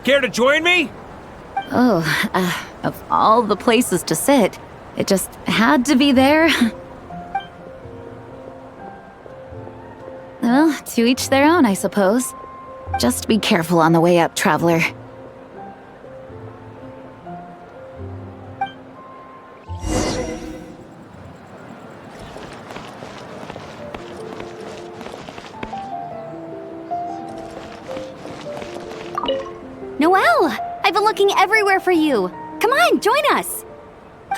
Care to join me? Oh, of all the places to sit, It just had to be there. Well, to each their own, I suppose. Just be careful on the way up, traveler. Noelle! I've been looking everywhere for you. Come on, join us.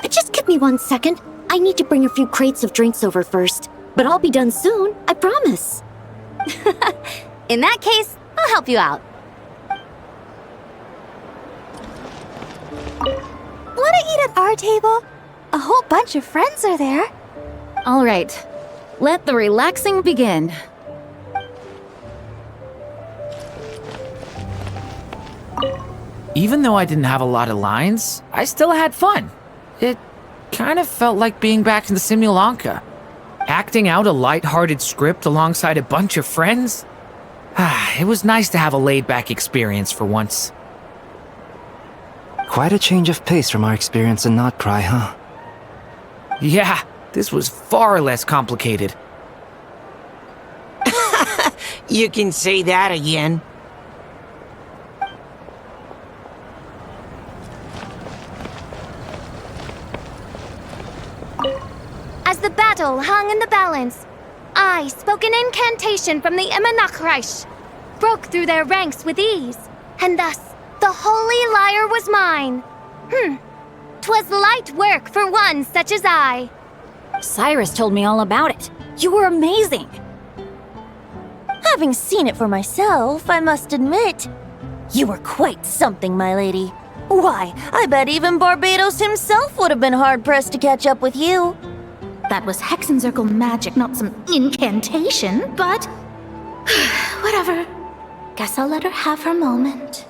Just give me 1 second. I need to bring a few crates of drinks over first. But I'll be done soon, I promise. In that case, I'll help you out. Wanna eat at our table? A whole bunch of friends are there. All right, let the relaxing begin. Even though I didn't have a lot of lines, I still had fun. It kind of felt like being back in the Simulanka. Acting out a light-hearted script alongside a bunch of friends. It was nice to have a laid-back experience for once. Quite a change of pace from our experience in Not Cry, huh? Yeah, this was far less complicated. You can say that again. As the battle hung in the balance, I spoke an incantation from the Imanakreich, broke through their ranks with ease, and thus the holy lyre was mine. 'Twas light work for one such as I. Cyrus told me all about it. You were amazing. Having seen it for myself, I must admit, you were quite something, my lady. Why, I bet even Barbados himself would have been hard-pressed to catch up with you. That was Hexencircle magic, not some incantation, but... whatever. Guess I'll let her have her moment.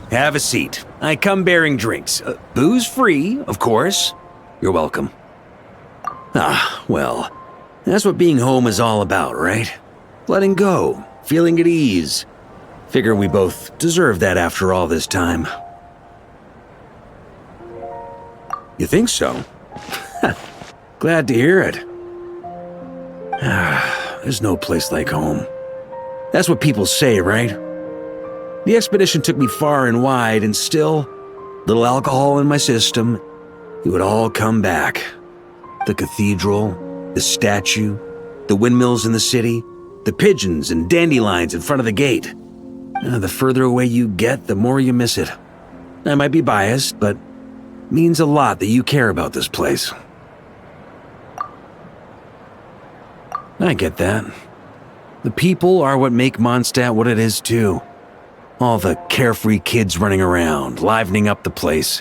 Have a seat. I come bearing drinks. Booze free, of course. You're welcome. Well, that's what being home is all about, right? Letting go, feeling at ease. Figure we both deserve that after all this time. You think so? Glad to hear it. There's no place like home. That's what people say, right? The expedition took me far and wide, and still, little alcohol in my system, it would all come back. The cathedral, the statue, the windmills in the city, the pigeons and dandelions in front of the gate. The further away you get, the more you miss it. I might be biased, but it means a lot that you care about this place. I get that. The people are what make Mondstadt what it is, too. All the carefree kids running around, livening up the place.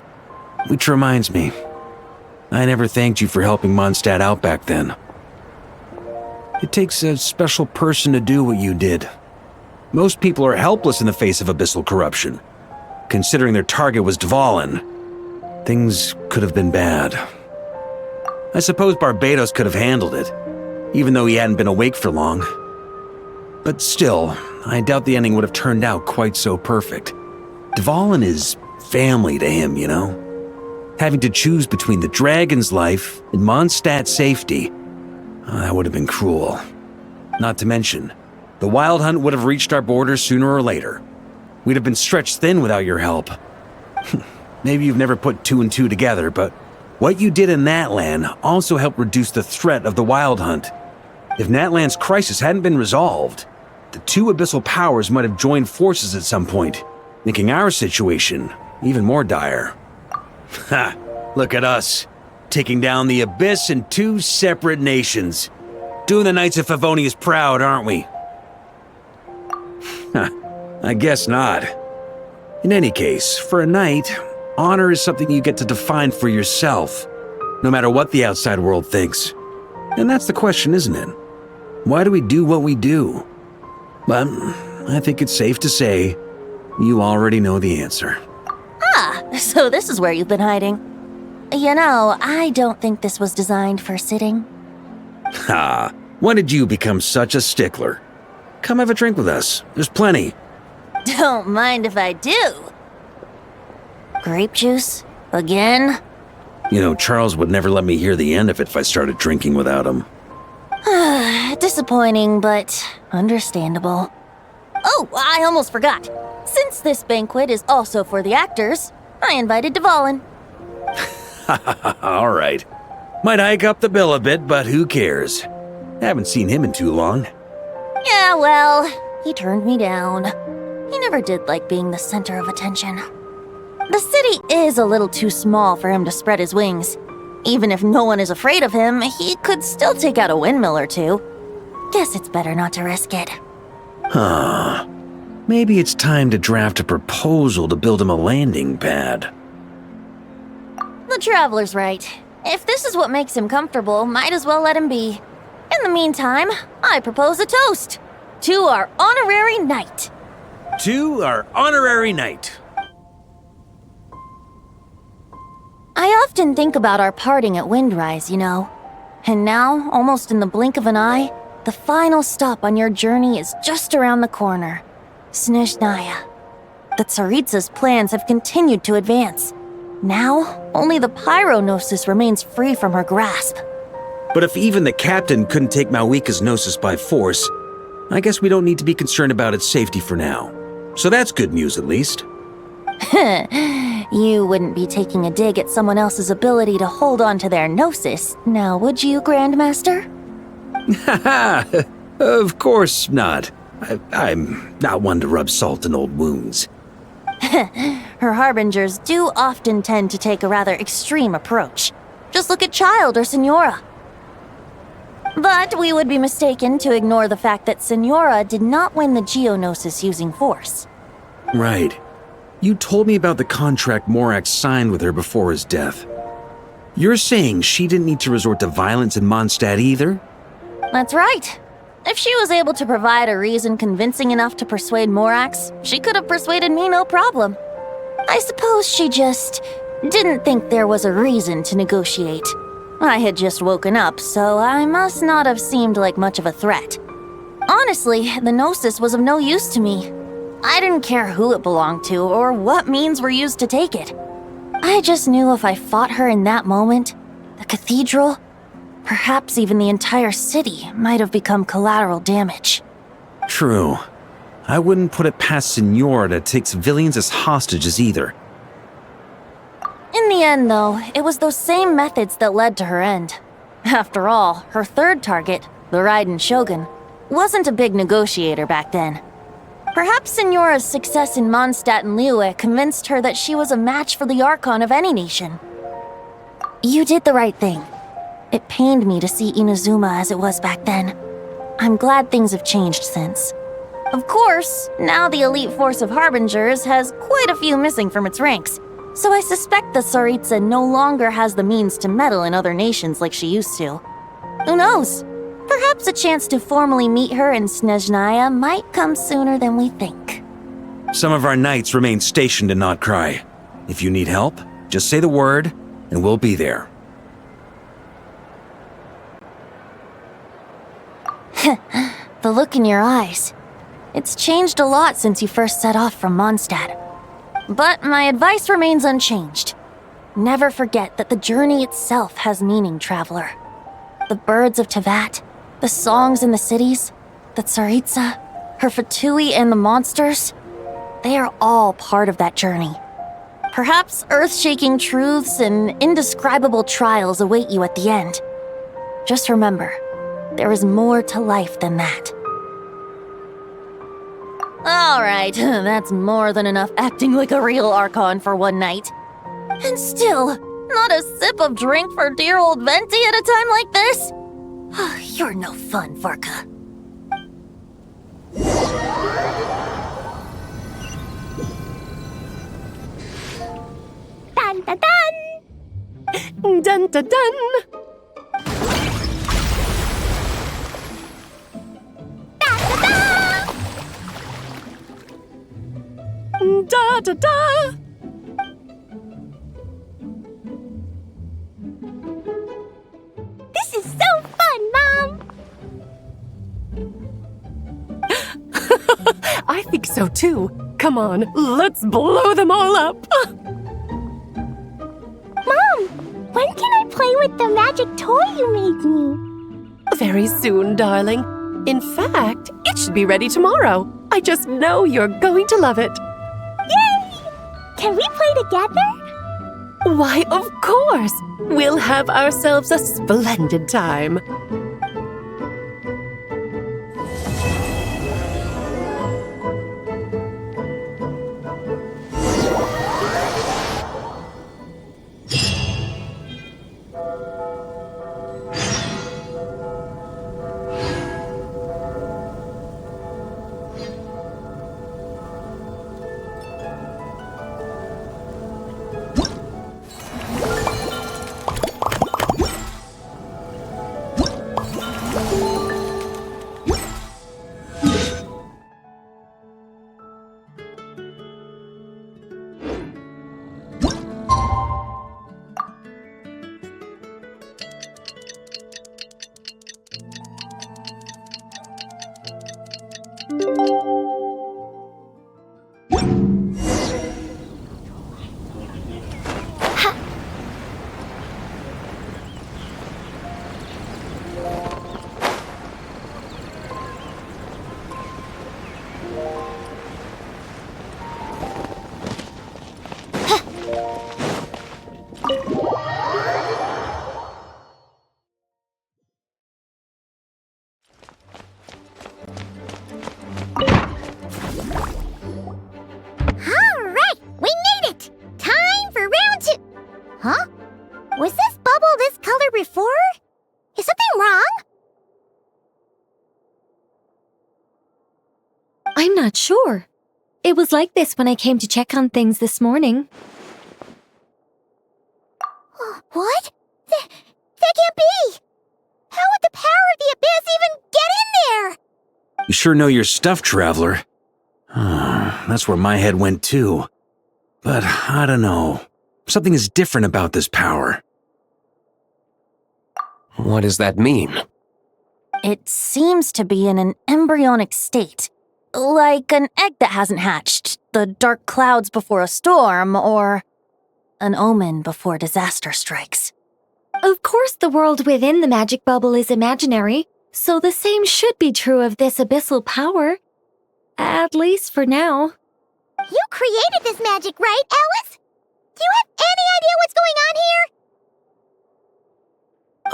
Which reminds me, I never thanked you for helping Mondstadt out back then. It takes a special person to do what you did. Most people are helpless in the face of abyssal corruption. Considering their target was Dvalin, things could have been bad. I suppose Barbados could have handled it, even though he hadn't been awake for long. But still, I doubt the ending would have turned out quite so perfect. Dvalin is family to him, you know? Having to choose between the dragon's life and Mondstadt's safety, that would have been cruel. Not to mention, the Wild Hunt would have reached our borders sooner or later. We'd have been stretched thin without your help. Maybe you've never put two and two together, but what you did in Natlan also helped reduce the threat of the Wild Hunt. If Natlan's crisis hadn't been resolved, the two abyssal powers might have joined forces at some point, making our situation even more dire. Ha! Look at us, taking down the Abyss in two separate nations. Doing the Knights of Favonius proud, aren't we? I guess not. In any case, for a knight, honor is something you get to define for yourself, no matter what the outside world thinks. And that's the question, isn't it? Why do we do what we do? But I think it's safe to say you already know the answer. Ah, so this is where you've been hiding. You know, I don't think this was designed for sitting. Ha! When did you become such a stickler? Come have a drink with us. There's plenty. Don't mind if I do. Grape juice? Again? You know, Charles would never let me hear the end of it if I started drinking without him. Disappointing, but understandable. Oh, I almost forgot. Since this banquet is also for the actors, I invited Dvalin. All right. Might hike up the bill a bit, but who cares? Haven't seen him in too long. Yeah, well, he turned me down. He never did like being the center of attention. The city is a little too small for him to spread his wings. Even if no one is afraid of him, he could still take out a windmill or two. Guess it's better not to risk it. Huh. Maybe it's time to draft a proposal to build him a landing pad. The Traveler's right. If this is what makes him comfortable, might as well let him be. In the meantime, I propose a toast to our honorary knight. To our honorary knight. I often think about our parting at Windrise, you know. And now, almost in the blink of an eye, the final stop on your journey is just around the corner. Snezhnaya. The Tsaritsa's plans have continued to advance. Now, only the Pyronosis remains free from her grasp. But if even the captain couldn't take Malwika's Gnosis by force, I guess we don't need to be concerned about its safety for now. So that's good news, at least. You wouldn't be taking a dig at someone else's ability to hold on to their Gnosis, now would you, Grandmaster? Haha, of course not. I'm not one to rub salt in old wounds. Her harbingers do often tend to take a rather extreme approach. Just look at Child or Senora. But we would be mistaken to ignore the fact that Senora did not win the Geonosis using force. Right. You told me about the contract Morax signed with her before his death. You're saying she didn't need to resort to violence in Mondstadt either? That's right. If she was able to provide a reason convincing enough to persuade Morax, she could have persuaded me no problem. I suppose she just didn't think there was a reason to negotiate. I had just woken up, so I must not have seemed like much of a threat. Honestly, the Gnosis was of no use to me. I didn't care who it belonged to or what means were used to take it. I just knew if I fought her in that moment, the cathedral, perhaps even the entire city, might have become collateral damage. True. I wouldn't put it past Senora to take civilians as hostages either. In the end, though, it was those same methods that led to her end. After all, her third target, the Raiden Shogun, wasn't a big negotiator back then. Perhaps Senora's success in Mondstadt and Liyue convinced her that she was a match for the Archon of any nation. You did the right thing. It pained me to see Inazuma as it was back then. I'm glad things have changed since. Of course, now the elite force of Harbingers has quite a few missing from its ranks, so I suspect the Tsaritsa no longer has the means to meddle in other nations like she used to. Who knows? Perhaps a chance to formally meet her in Snezhnaya might come sooner than we think. Some of our knights remain stationed in Not Cry. If you need help, just say the word, and we'll be there. The look in your eyes. It's changed a lot since you first set off from Mondstadt. But my advice remains unchanged. Never forget that the journey itself has meaning, traveler. The birds of Tevat, the songs in the cities, the Tsaritsa, her Fatui and the monsters, they are all part of that journey. Perhaps earth-shaking truths and indescribable trials await you at the end. Just remember, there is more to life than that. Alright, that's more than enough acting like a real Archon for one night. And still, not a sip of drink for dear old Venti at a time like this? You're no fun, Varka. dun dun! Dun dun dun! Da da da! This is so fun, Mom! I think so too. Come on, let's blow them all up! Mom, when can I play with the magic toy you made me? Very soon, darling. In fact, it should be ready tomorrow. I just know you're going to love it. Yay! Can we play together? Why, of course! We'll have ourselves a splendid time. Huh? Was this bubble this color before? Is something wrong? I'm not sure. It was like this when I came to check on things this morning. What? That can't be! How would the power of the abyss even get in there? You sure know your stuff, Traveler. That's where my head went too. But I don't know. Something is different about this power. What does that mean? It seems to be in an embryonic state. Like an egg that hasn't hatched, the dark clouds before a storm, or an omen before disaster strikes. Of course, the world within the magic bubble is imaginary, so the same should be true of this abyssal power. At least for now. You created this magic, right, Alice? Do you have any idea what's going on here?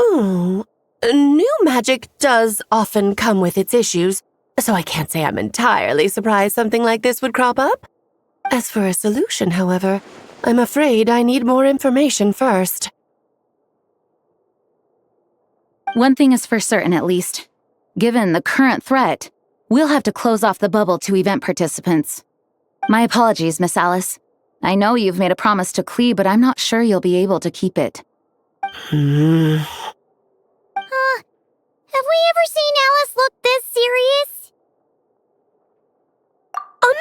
Ooh, new magic does often come with its issues, so I can't say I'm entirely surprised something like this would crop up. As for a solution, however, I'm afraid I need more information first. One thing is for certain, at least. Given the current threat, we'll have to close off the bubble to event participants. My apologies, Miss Alice. I know you've made a promise to Klee, but I'm not sure you'll be able to keep it. Have we ever seen Alice look this serious?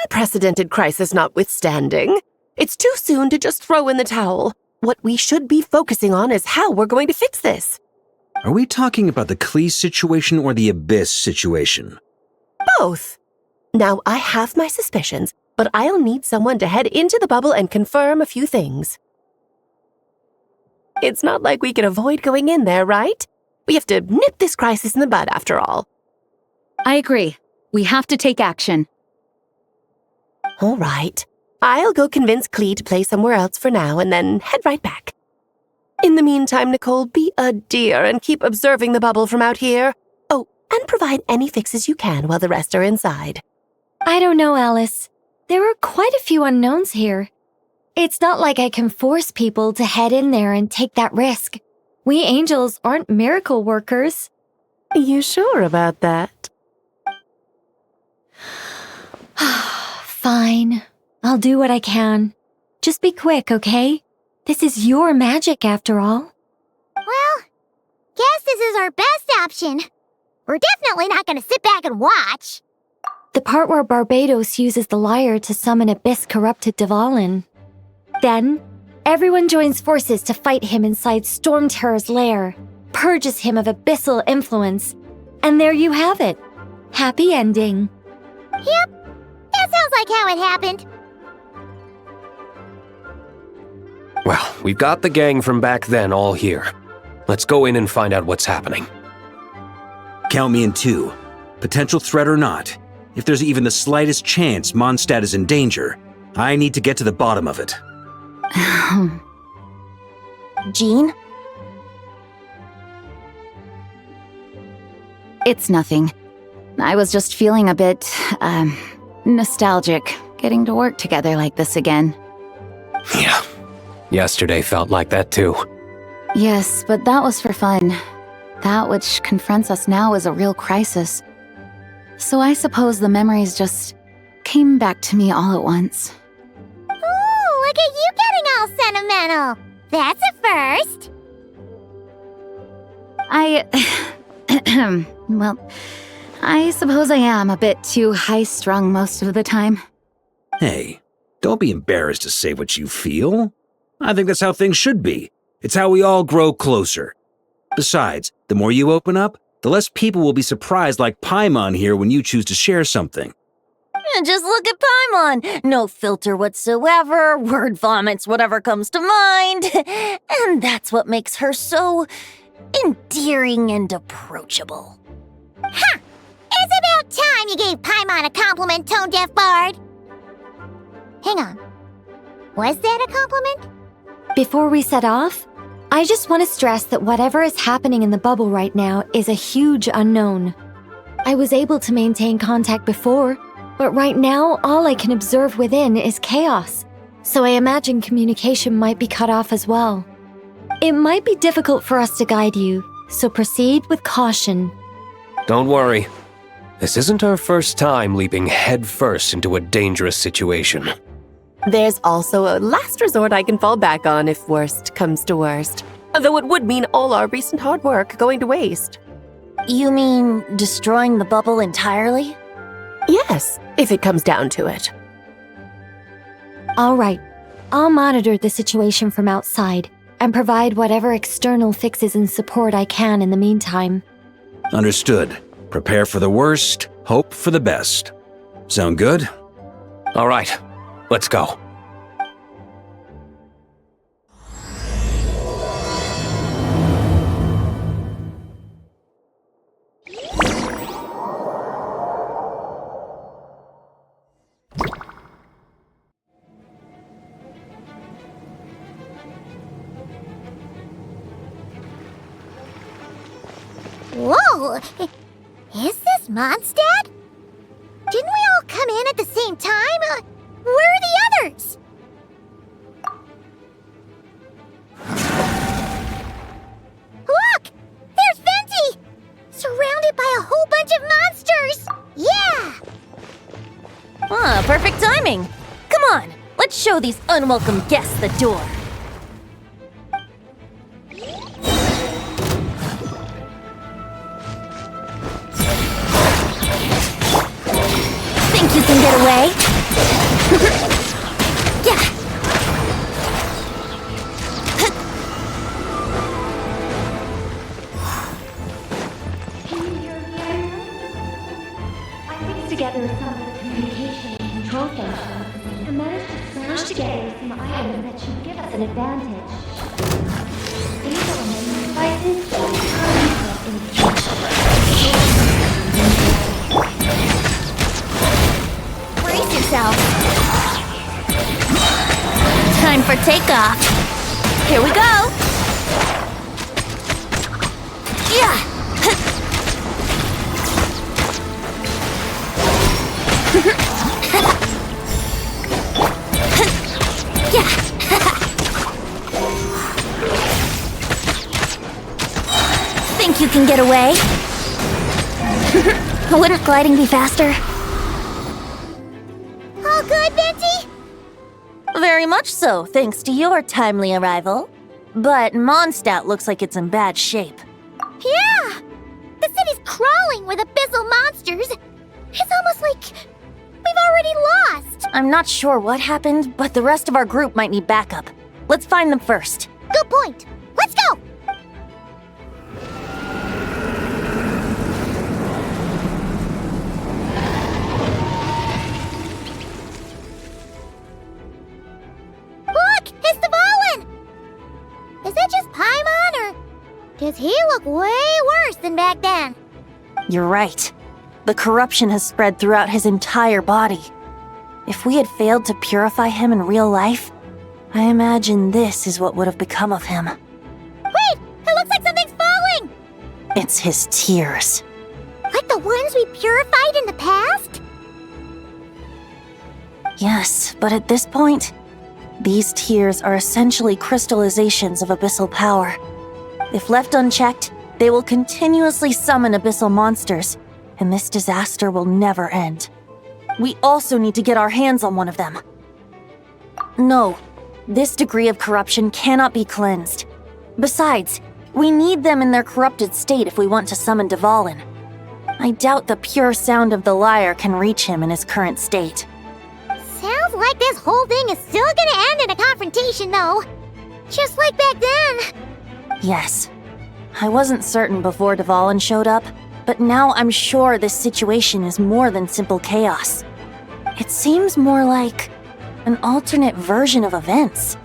Unprecedented crisis notwithstanding, it's too soon to just throw in the towel. What we should be focusing on is how we're going to fix this. Are we talking about the Klee situation or the Abyss situation? Both. Now, I have my suspicions, but I'll need someone to head into the bubble and confirm a few things. It's not like we can avoid going in there, right? We have to nip this crisis in the bud, after all. I agree. We have to take action. All right. I'll go convince Klee to play somewhere else for now and then head right back. In the meantime, Nicole, be a dear and keep observing the bubble from out here. Oh, and provide any fixes you can while the rest are inside. I don't know, Alice. There are quite a few unknowns here. It's not like I can force people to head in there and take that risk. We angels aren't miracle workers. You sure about that? Fine. I'll do what I can. Just be quick, okay? This is your magic, after all. Well, guess this is our best option. We're definitely not gonna sit back and watch. The part where Barbados uses the lyre to summon abyss-corrupted Dvalin. Then, everyone joins forces to fight him inside Storm Terror's lair, purges him of abyssal influence, and there you have it. Happy ending. Yep, that sounds like how it happened. Well, we've got the gang from back then all here. Let's go in and find out what's happening. Count me in 2. Potential threat or not, if there's even the slightest chance Mondstadt is in danger, I need to get to the bottom of it. Jean? It's nothing. I was just feeling a bit, nostalgic, getting to work together like this again. Yeah. Yesterday felt like that too. Yes, but that was for fun. That which confronts us now is a real crisis. So I suppose the memories just came back to me all at once. Ooh, look at you getting all sentimental. That's a first. Well, I suppose I am a bit too high-strung most of the time. Hey, don't be embarrassed to say what you feel. I think that's how things should be. It's how we all grow closer. Besides, the more you open up, the less people will be surprised like Paimon here when you choose to share something. Just look at Paimon. No filter whatsoever, word vomits whatever comes to mind. And that's what makes her so endearing and approachable. Ha! It's about time you gave Paimon a compliment, tone-deaf bard. Hang on. Was that a compliment? Before we set off, I just want to stress that whatever is happening in the bubble right now is a huge unknown. I was able to maintain contact before, but right now all I can observe within is chaos, so I imagine communication might be cut off as well. It might be difficult for us to guide you, so proceed with caution. Don't worry. This isn't our first time leaping headfirst into a dangerous situation. There's also a last resort I can fall back on if worst comes to worst. Though it would mean all our recent hard work going to waste. You mean destroying the bubble entirely? Yes, if it comes down to it. All right, I'll monitor the situation from outside and provide whatever external fixes and support I can in the meantime. Understood. Prepare for the worst, hope for the best. Sound good? All right, let's go. Whoa! Is this Mondstadt? Didn't we all come in at the same time? Where are the others? Look! There's Venti! Surrounded by a whole bunch of monsters! Yeah! Ah, perfect timing. Come on, let's show these unwelcome guests the door. Think you can get away? Yeah. I pieced together some of the communication and control functions and managed to smash together some items that should give us an advantage. These are the main devices in Brace yourself. Time for takeoff. Here we go. Yeah. Think you can get away? Wouldn't gliding be faster? All good, Venti? Very Very much so, thanks to your timely arrival. But Mondstadt looks like it's in bad shape. Yeah! The city's crawling with abyssal monsters. It's almost like we've already lost. I'm not sure what happened, but the rest of our group might need backup. Let's find them first. Good point. Let's go! Look! It's Dvalin! Is it just Paimon, or does he look way worse than back then? You're right. The corruption has spread throughout his entire body. If we had failed to purify him in real life, I imagine this is what would have become of him. Wait! It looks like something's falling! It's his tears. Like the ones we purified in the past? Yes, but at this point, these tears are essentially crystallizations of abyssal power. If left unchecked, they will continuously summon abyssal monsters, and this disaster will never end. We also need to get our hands on one of them. No, this degree of corruption cannot be cleansed. Besides, we need them in their corrupted state if we want to summon Dvalin. I doubt the pure sound of the lyre can reach him in his current state. Sounds like this whole thing is still gonna end in a confrontation, though. Just like back then. Yes. I wasn't certain before Dvalin showed up, but now I'm sure this situation is more than simple chaos. It seems more like an alternate version of events,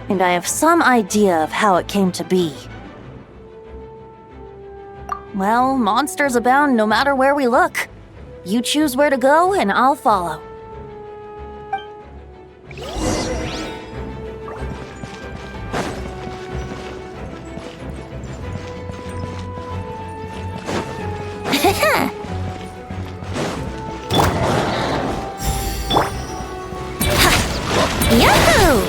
and I have some idea of how it came to be. Well, monsters abound no matter where we look. You choose where to go, and I'll follow. Yahoo!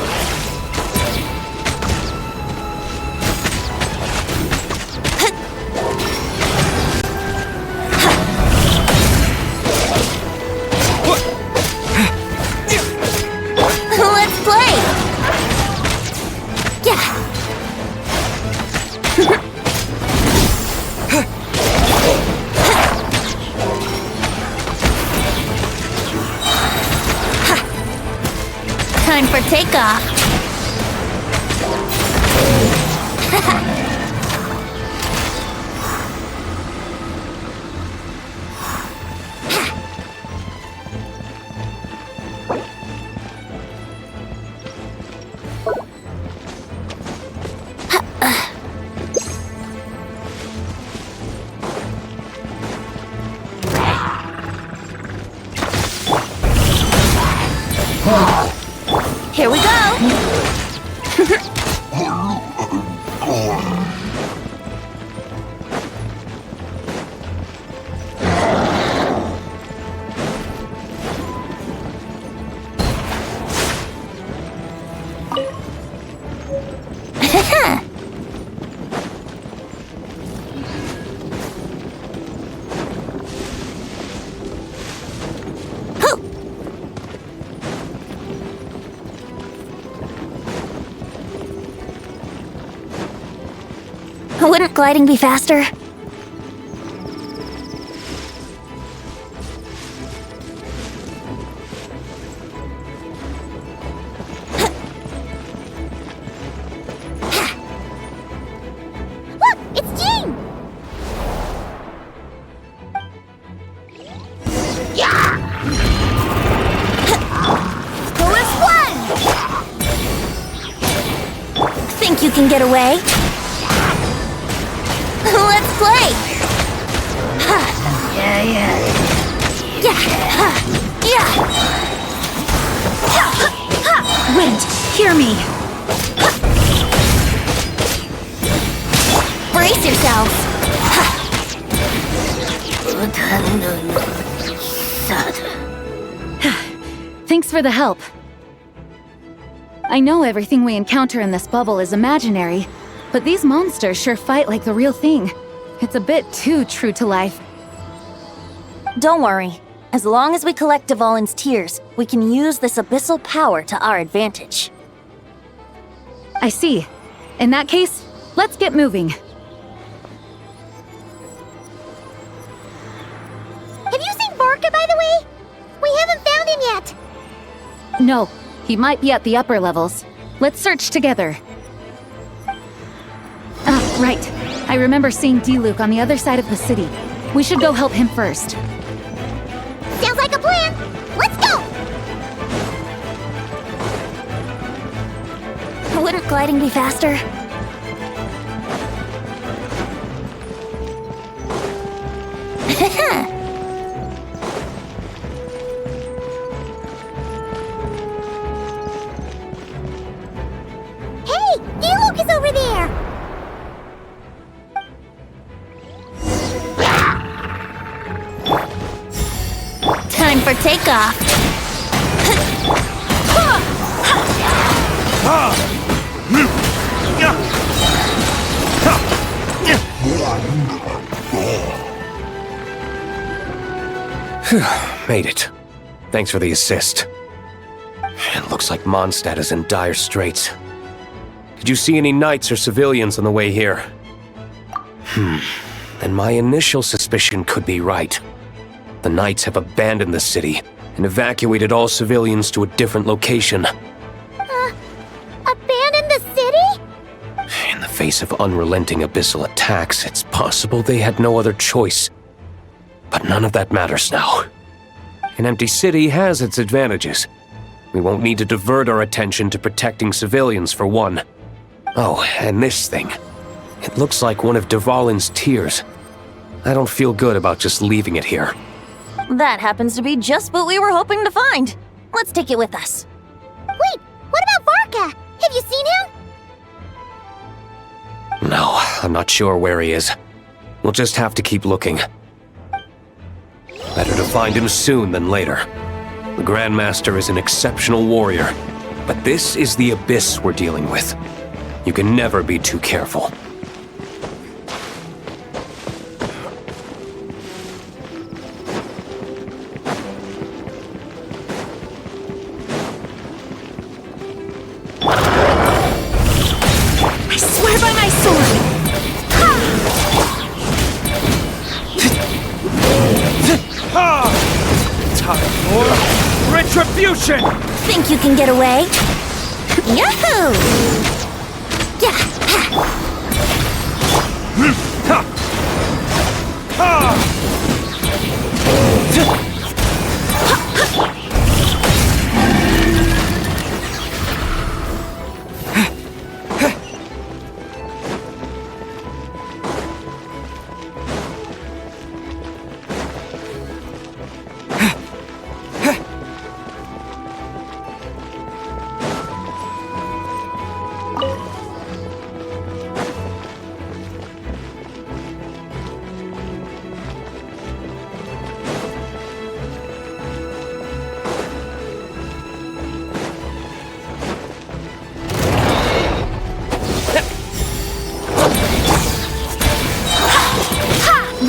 Let's play! Yeah! Time for takeoff! Here we go! Wouldn't gliding be faster? Look! It's Jean! Yeah! Chorus 1! Think you can get away? Let's play! Yeah. Wind, hear me. Brace yourselves! Thanks for the help. I know everything we encounter in this bubble is imaginary, but these monsters sure fight like the real thing. It's a bit too true to life. Don't worry. As long as we collect Dvalin's tears, we can use this abyssal power to our advantage. I see. In that case, let's get moving. Have you seen Varka, by the way? We haven't found him yet. No, he might be at the upper levels. Let's search together. Ah, right. I remember seeing D-Luke on the other side of the city. We should go help him first. Sounds like a plan. Let's go! Wouldn't gliding be faster? Hey, D-Luke is over there! Time for takeoff. Made it. Thanks for the assist. It looks like Mondstadt is in dire straits. Did you see any knights or civilians on the way here? Then my initial suspicion could be right. The knights have abandoned the city and evacuated all civilians to a different location. Abandon the city? In the face of unrelenting abyssal attacks, it's possible they had no other choice. But none of that matters now. An empty city has its advantages. We won't need to divert our attention to protecting civilians for one. Oh, and this thing. It looks like one of Dvalin's tears. I don't feel good about just leaving it here. That happens to be just what we were hoping to find. Let's take it with us. Wait, what about Varka? Have you seen him? No, I'm not sure where he is. We'll just have to keep looking. Better to find him soon than later. The Grandmaster is an exceptional warrior, but this is the abyss we're dealing with. You can never be too careful. I swear by my sword! Time for retribution! Think you can get away? Yahoo! Yeah!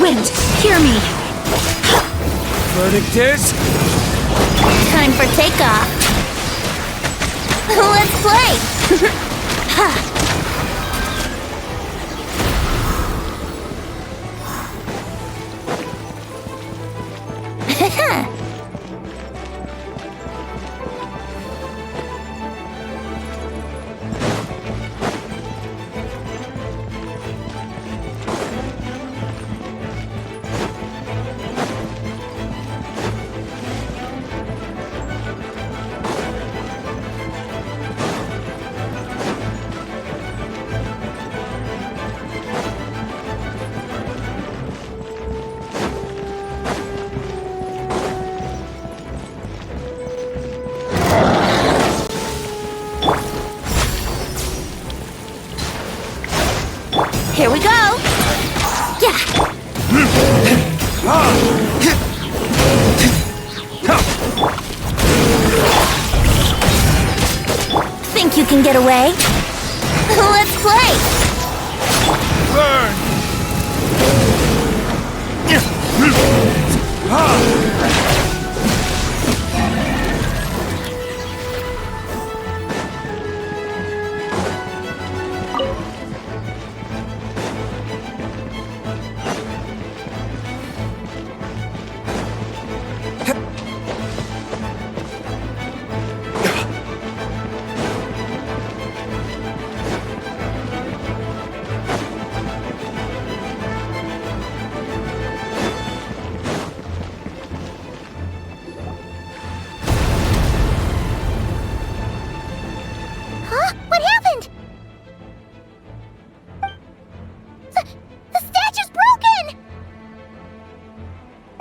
Wind, hear me! Verdict is... Time for takeoff. Let's play! Here we go! Yeah! Think you can get away? Let's play! Burn!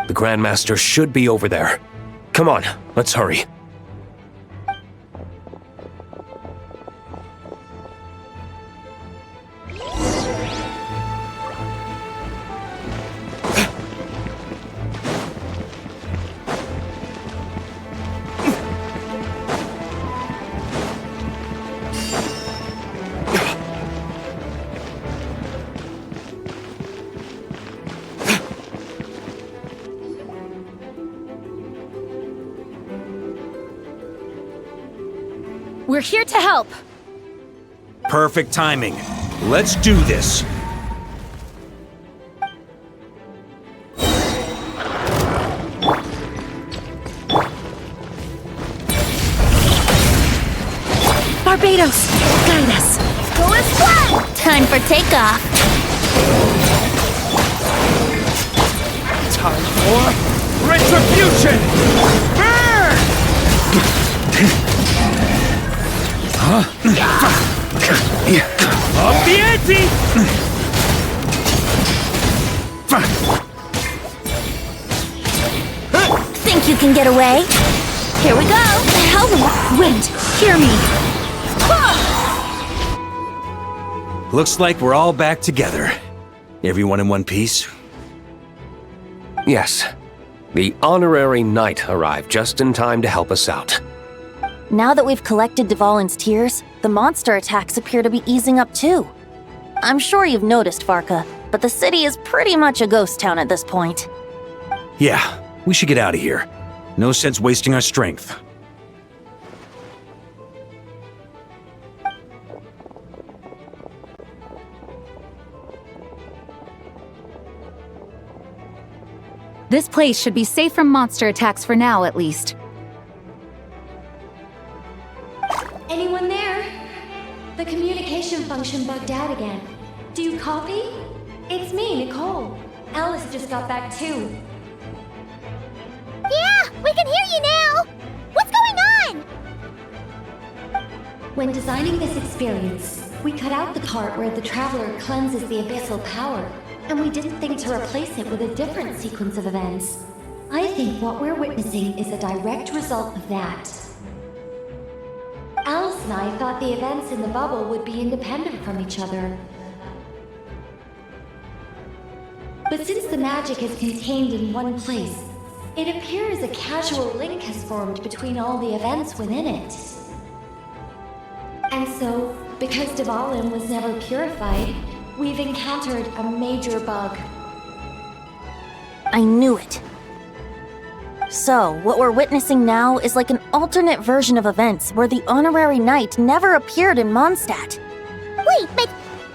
The Grandmaster should be over there. Come on, let's hurry. We're here to help. Perfect timing. Let's do this. Barbados, guide us. Going flat! Time for takeoff. Time for retribution! Burn! Up the ante! Think you can get away? Here we go! Hell, wind, hear me. Looks like we're all back together. Everyone in one piece? Yes. The honorary knight arrived just in time to help us out. Now that we've collected Dvalin's tears, the monster attacks appear to be easing up too. I'm sure you've noticed, Varka, but the city is pretty much a ghost town at this point. Yeah, we should get out of here. No sense wasting our strength. This place should be safe from monster attacks for now, at least. Anyone there? The communication function bugged out again. Do you copy? It's me, Nicole. Alice just got back too. Yeah, we can hear you now! What's going on? When designing this experience, we cut out the part where the traveler cleanses the abyssal power, and we didn't think to replace it with a different sequence of events. I think what we're witnessing is a direct result of that. Alice and I thought the events in the bubble would be independent from each other. But since the magic is contained in one place, it appears a casual link has formed between all the events within it. And so, because Dvalin was never purified, we've encountered a major bug. I knew it. So, what we're witnessing now is like an alternate version of events where the honorary knight never appeared in Mondstadt. Wait, but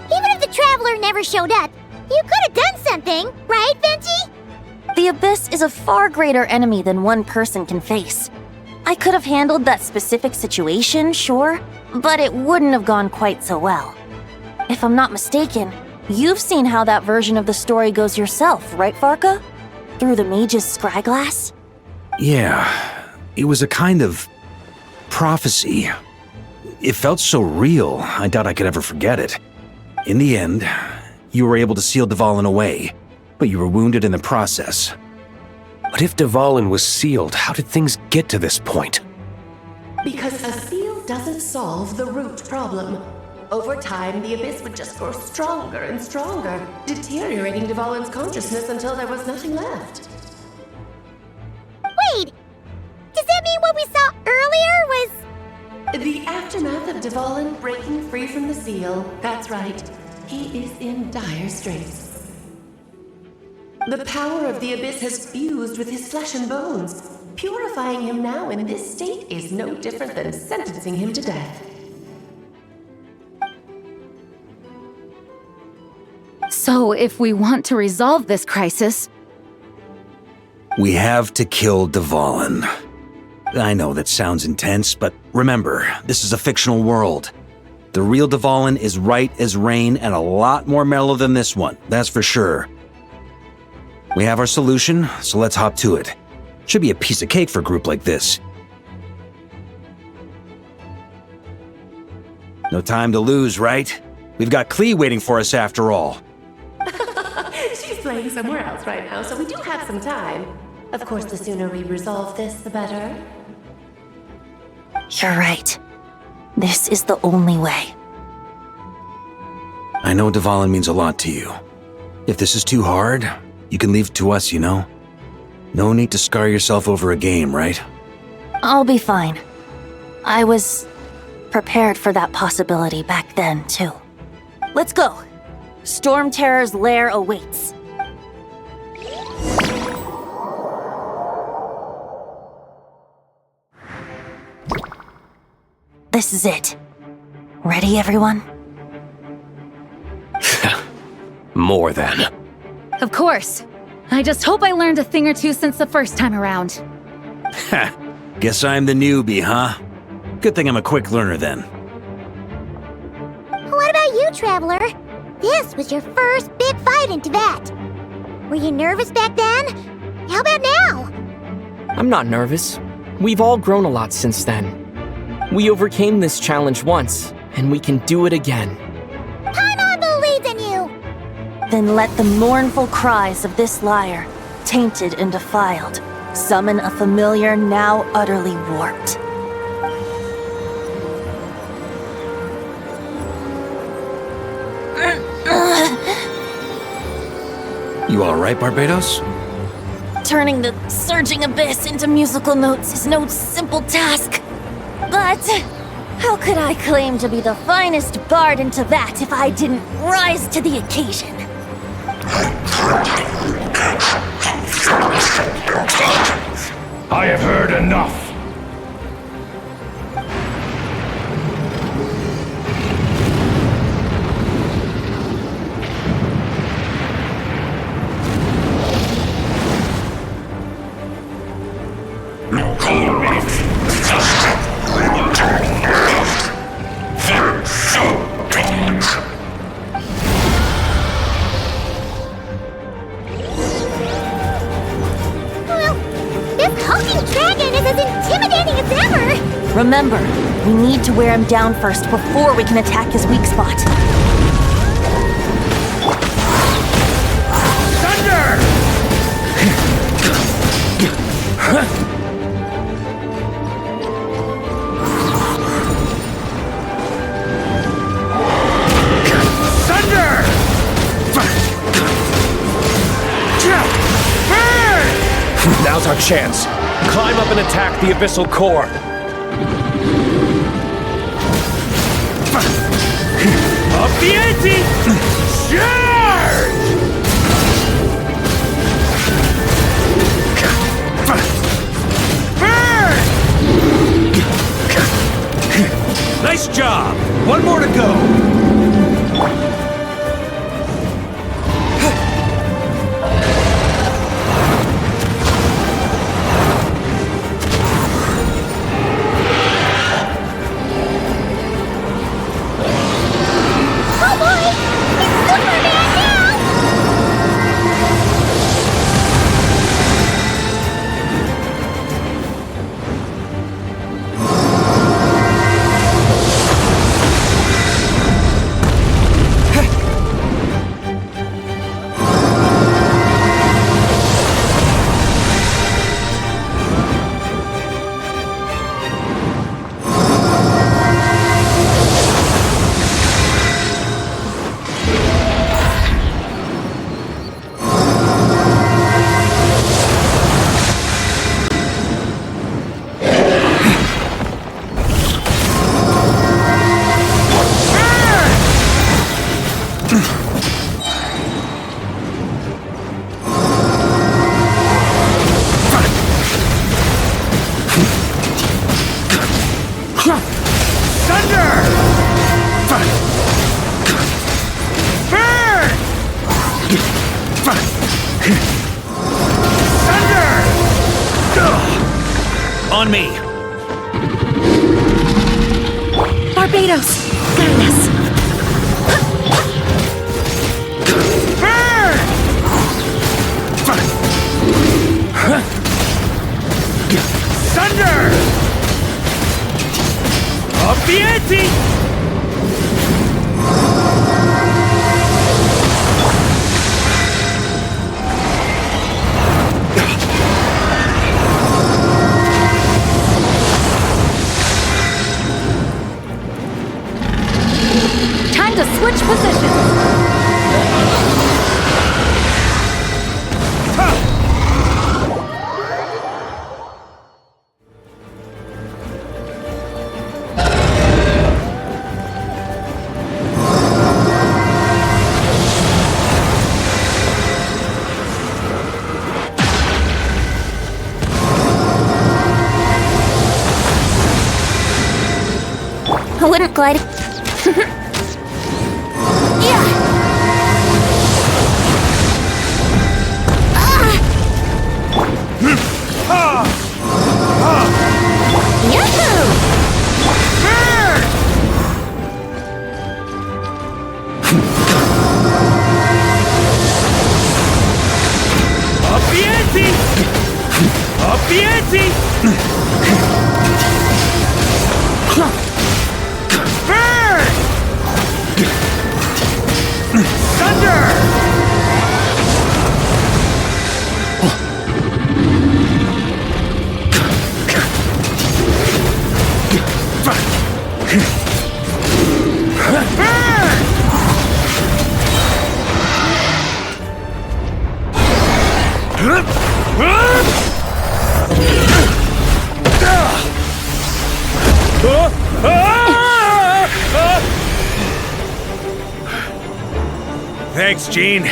even if the traveler never showed up, you could have done something, right, Venti? The Abyss is a far greater enemy than one person can face. I could have handled that specific situation, sure, but it wouldn't have gone quite so well. If I'm not mistaken, you've seen how that version of the story goes yourself, right, Varka? Through the mage's scryglass? Yeah, it was a kind of prophecy. It felt so real, I doubt I could ever forget it. In the end, you were able to seal Dvalin away, but you were wounded in the process. But if Dvalin was sealed, how did things get to this point? Because a seal doesn't solve the root problem. Over time, the Abyss would just grow stronger and stronger, deteriorating Dvalin's consciousness until there was nothing left. Wait! Does that mean what we saw earlier was... The aftermath of Dvalin breaking free from the seal, that's right. He is in dire straits. The power of the Abyss has fused with his flesh and bones. Purifying him now in this state is no different than sentencing him to death. So, if we want to resolve this crisis... We have to kill Dvalin. I know that sounds intense, but remember, this is a fictional world. The real Dvalin is right as rain and a lot more mellow than this one, that's for sure. We have our solution, so let's hop to it. Should be a piece of cake for a group like this. No time to lose, right? We've got Klee waiting for us after all. She's playing somewhere else right now, so we do have some time. Of course, the sooner we resolve this, the better. You're right. This is the only way. I know Dvalin means a lot to you. If this is too hard, you can leave it to us, you know? No need to scar yourself over a game, right? I'll be fine. I was prepared for that possibility back then, too. Let's go. Storm Terror's lair awaits. This is it. Ready, everyone? More than. Of course. I just hope I learned a thing or two since the first time around. Ha! Guess I'm the newbie, huh? Good thing I'm a quick learner then. What about you, Traveler? This was your first big fight in Tibet. Were you nervous back then? How about now? I'm not nervous. We've all grown a lot since then. We overcame this challenge once, and we can do it again. Paimon believes in you! Then let the mournful cries of this lyre, tainted and defiled, summon a familiar now utterly warped. You alright, Barbados? Turning the surging abyss into musical notes is no simple task. But how could I claim to be the finest bard in Tibet if I didn't rise to the occasion? I have heard enough. Remember, we need to wear him down first before we can attack his weak spot. Thunder! Thunder! Now's our chance. Climb up and attack the abyssal core. Up the ante! Charge! Burn! Nice job! One more to go! On me! Barbados! Guide us! Burn! Thunder! Up the ante! I wouldn't glide. Thanks, Gene.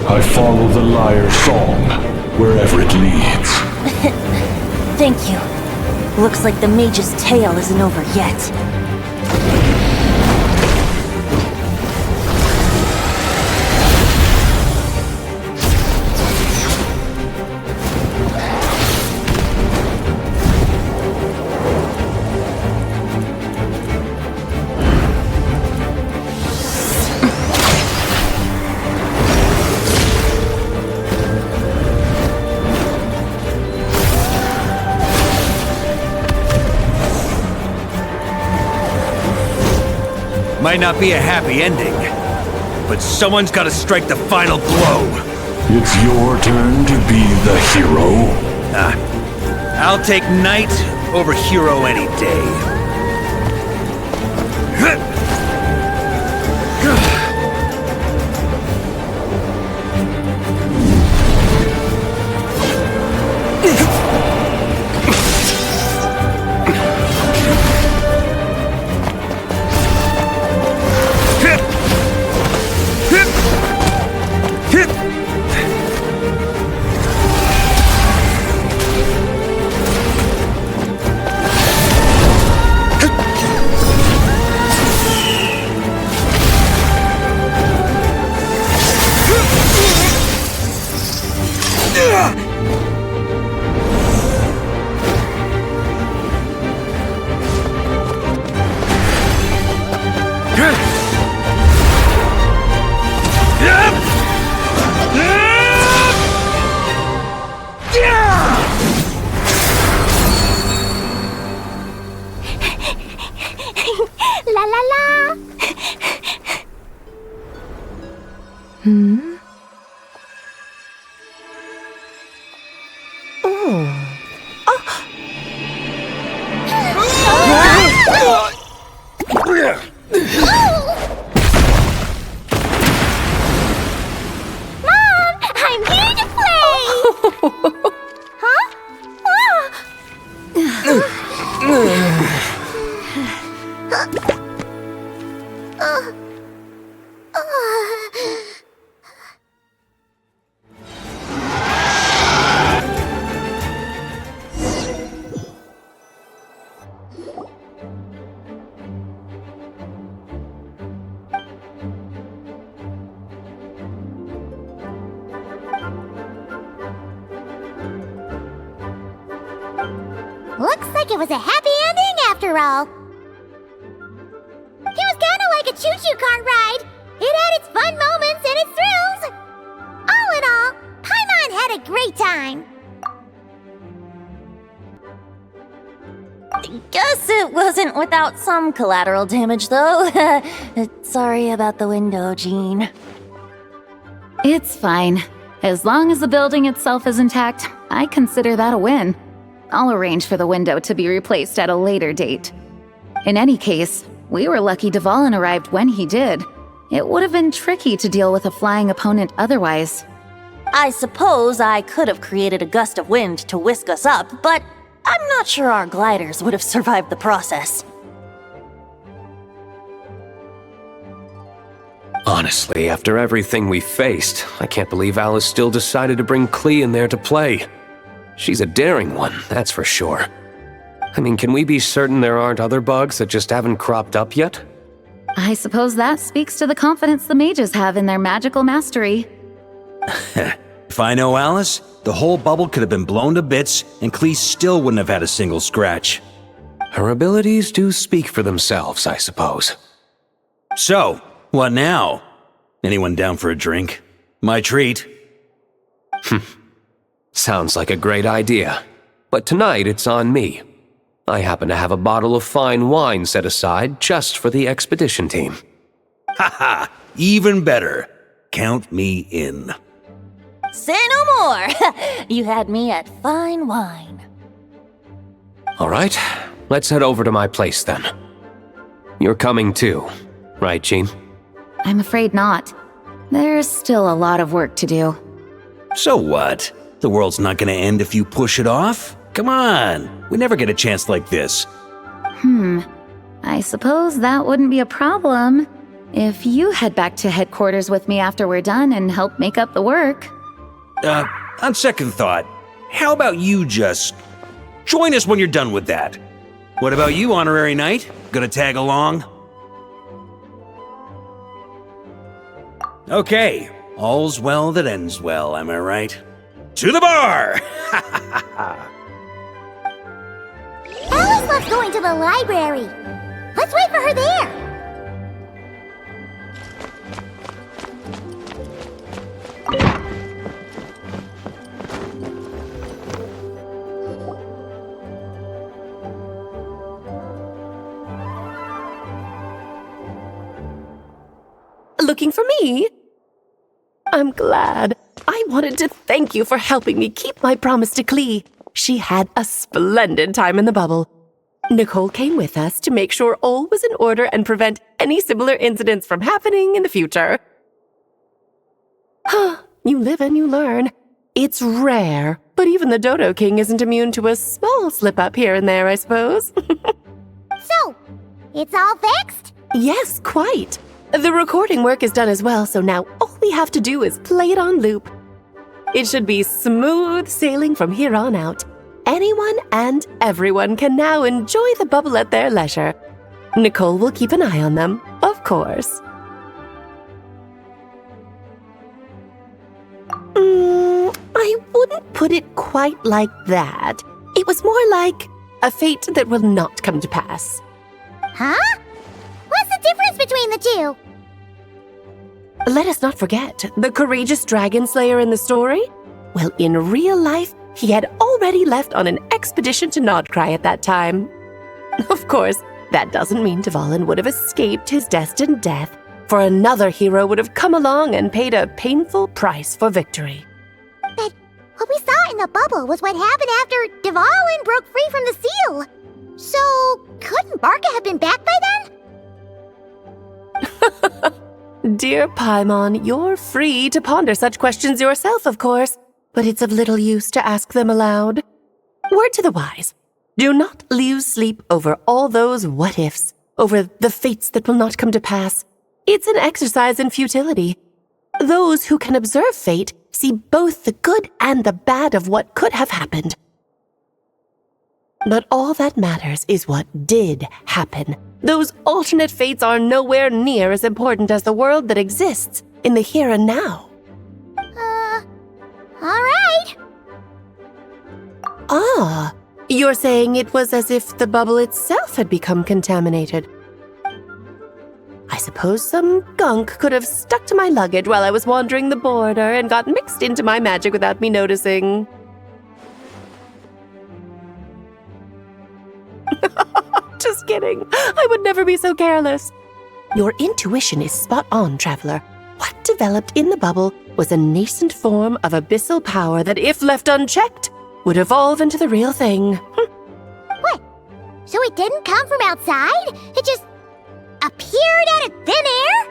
I follow the lyre's song, wherever it leads. Thank you. Looks like the mage's tale isn't over yet. Might not be a happy ending, but someone's gotta strike the final blow. It's your turn to be the hero. I'll take knight over hero any day. La la la! Mom, I'm here to play! Huh? like it was a happy ending after all. It was kinda like a choo-choo car ride. It had its fun moments and its thrills. All in all, Paimon had a great time. Guess it wasn't without some collateral damage, though. Sorry about the window, Jean. It's fine. As long as the building itself is intact, I consider that a win. I'll arrange for the window to be replaced at a later date. In any case, we were lucky Dvalin arrived when he did. It would have been tricky to deal with a flying opponent otherwise. I suppose I could have created a gust of wind to whisk us up, but I'm not sure our gliders would have survived the process. Honestly, after everything we faced, I can't believe Alice still decided to bring Klee in there to play. She's a daring one, that's for sure. I mean, can we be certain there aren't other bugs that just haven't cropped up yet? I suppose that speaks to the confidence the mages have in their magical mastery. If I know Alice, the whole bubble could have been blown to bits, and Klee still wouldn't have had a single scratch. Her abilities do speak for themselves, I suppose. So, what now? Anyone down for a drink? My treat. Sounds like a great idea. But tonight it's on me. I happen to have a bottle of fine wine set aside just for the expedition team. Haha, even better. Count me in. Say no more! You had me at fine wine. All right, let's head over to my place then. You're coming too, right, Jean? I'm afraid not. There's still a lot of work to do. So what? The world's not gonna end if you push it off? Come on, we never get a chance like this. I suppose that wouldn't be a problem if you head back to headquarters with me after we're done and help make up the work. On second thought, how about you just join us when you're done with that? What about you, Honorary Knight? Gonna tag along? Okay, all's well that ends well, am I right? To the bar! Alice loves going to the library. Let's wait for her there. Looking for me? I'm glad. I wanted to thank you for helping me keep my promise to Klee. She had a splendid time in the bubble. Nicole came with us to make sure all was in order and prevent any similar incidents from happening in the future. You live and you learn. It's rare, but even the Dodo King isn't immune to a small slip-up here and there, I suppose. So, it's all fixed? Yes, quite. The recording work is done as well, so now all we have to do is play it on loop. It should be smooth sailing from here on out. Anyone and everyone can now enjoy the bubble at their leisure. Nicole will keep an eye on them, of course. I wouldn't put it quite like that. It was more like a fate that will not come to pass. Huh? What's the difference between the two? Let us not forget the courageous dragon slayer in the story. Well, in real life, he had already left on an expedition to Nodcry at that time. Of course, that doesn't mean Dvalin would have escaped his destined death, for another hero would have come along and paid a painful price for victory. But what we saw in the bubble was what happened after Dvalin broke free from the seal. So, couldn't Barca have been back by then? Dear Paimon, you're free to ponder such questions yourself, of course, but it's of little use to ask them aloud. Word to the wise. Do not lose sleep over all those what-ifs, over the fates that will not come to pass. It's an exercise in futility. Those who can observe fate see both the good and the bad of what could have happened. But all that matters is what did happen. Those alternate fates are nowhere near as important as the world that exists in the here and now. All right. Ah, You're saying it was as if the bubble itself had become contaminated. I suppose some gunk could have stuck to my luggage while I was wandering the border and got mixed into my magic without me noticing. Just kidding. I would never be so careless. Your intuition is spot on, Traveler. What developed in the bubble was a nascent form of abyssal power that, if left unchecked, would evolve into the real thing. What? So it didn't come from outside? It just appeared out of thin air?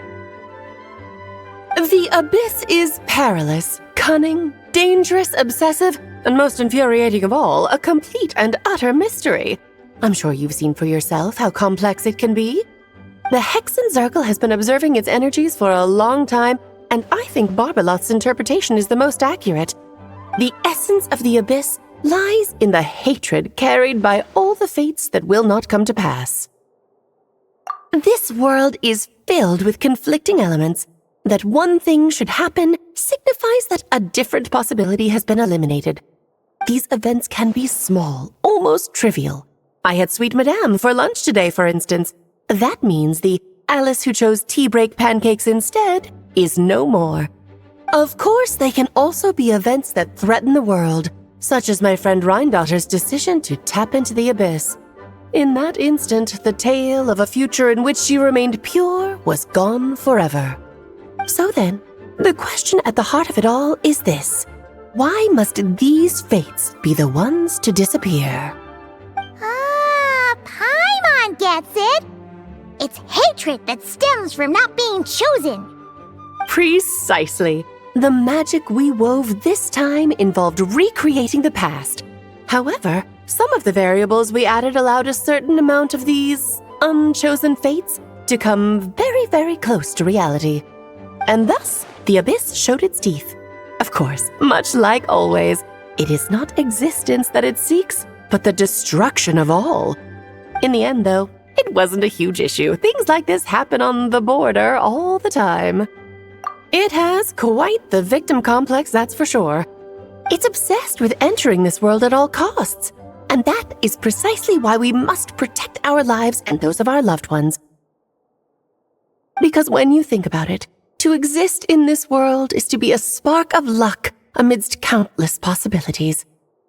The abyss is perilous, cunning, dangerous, obsessive, and most infuriating of all, a complete and utter mystery. I'm sure you've seen for yourself how complex it can be. The Hexen Circle has been observing its energies for a long time, and I think Barbalot's interpretation is the most accurate. The essence of the abyss lies in the hatred carried by all the fates that will not come to pass. This world is filled with conflicting elements. That one thing should happen signifies that a different possibility has been eliminated. These events can be small, almost trivial. I had Sweet Madame for lunch today, for instance. That means the Alice who chose tea break pancakes instead is no more. Of course, they can also be events that threaten the world, such as my friend Rhindotter's decision to tap into the abyss. In that instant, the tale of a future in which she remained pure was gone forever. So then, the question at the heart of it all is this: why must these fates be the ones to disappear? Paimon gets it! It's hatred that stems from not being chosen. Precisely. The magic we wove this time involved recreating the past. However, some of the variables we added allowed a certain amount of these unchosen fates to come very, very close to reality. And thus, the abyss showed its teeth. Of course, much like always, it is not existence that it seeks, but the destruction of all. In the end, though, it wasn't a huge issue. Things like this happen on the border all the time. It has quite the victim complex, that's for sure. It's obsessed with entering this world at all costs. And that is precisely why we must protect our lives and those of our loved ones. Because when you think about it, to exist in this world is to be a spark of luck amidst countless possibilities.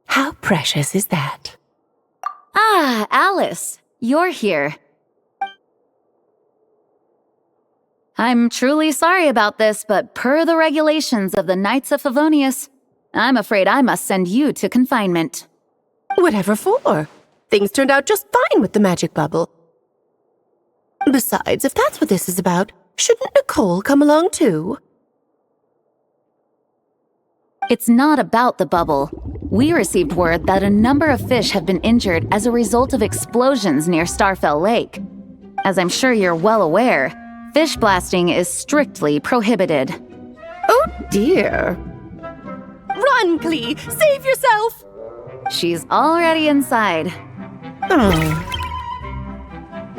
How precious is that? Ah, Alice, you're here. I'm truly sorry about this, but per the regulations of the Knights of Favonius, I'm afraid I must send you to confinement. Whatever for? Things turned out just fine with the magic bubble. Besides, if that's what this is about, shouldn't Nicole come along too? It's not about the bubble. We received word that a number of fish have been injured as a result of explosions near Starfell Lake. As I'm sure you're well aware, fish blasting is strictly prohibited. Oh dear. Run, Klee! Save yourself! She's already inside.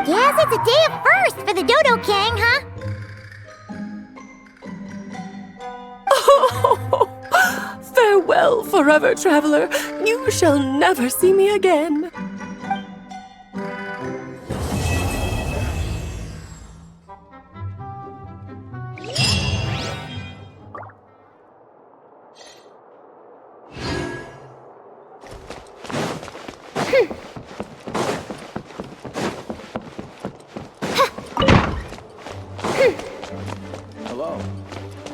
Guess it's a day of first for the Dodo King, huh? Oh, farewell forever, traveler. You shall never see me again. Hello.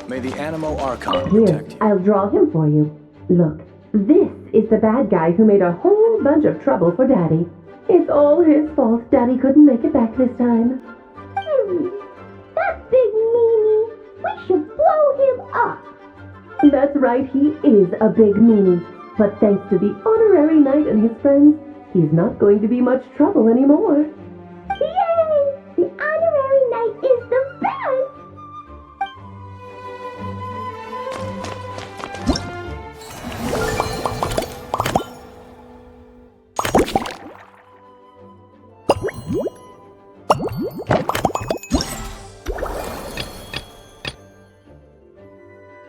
May the Animo Archon Here, protect you. I'll draw him for you. Look, this is the bad guy who made a whole bunch of trouble for Daddy. It's all his fault Daddy couldn't make it back this time. That big meanie! We should blow him up! That's right, he is a big meanie. But thanks to the honorary knight and his friends, he's not going to be much trouble anymore.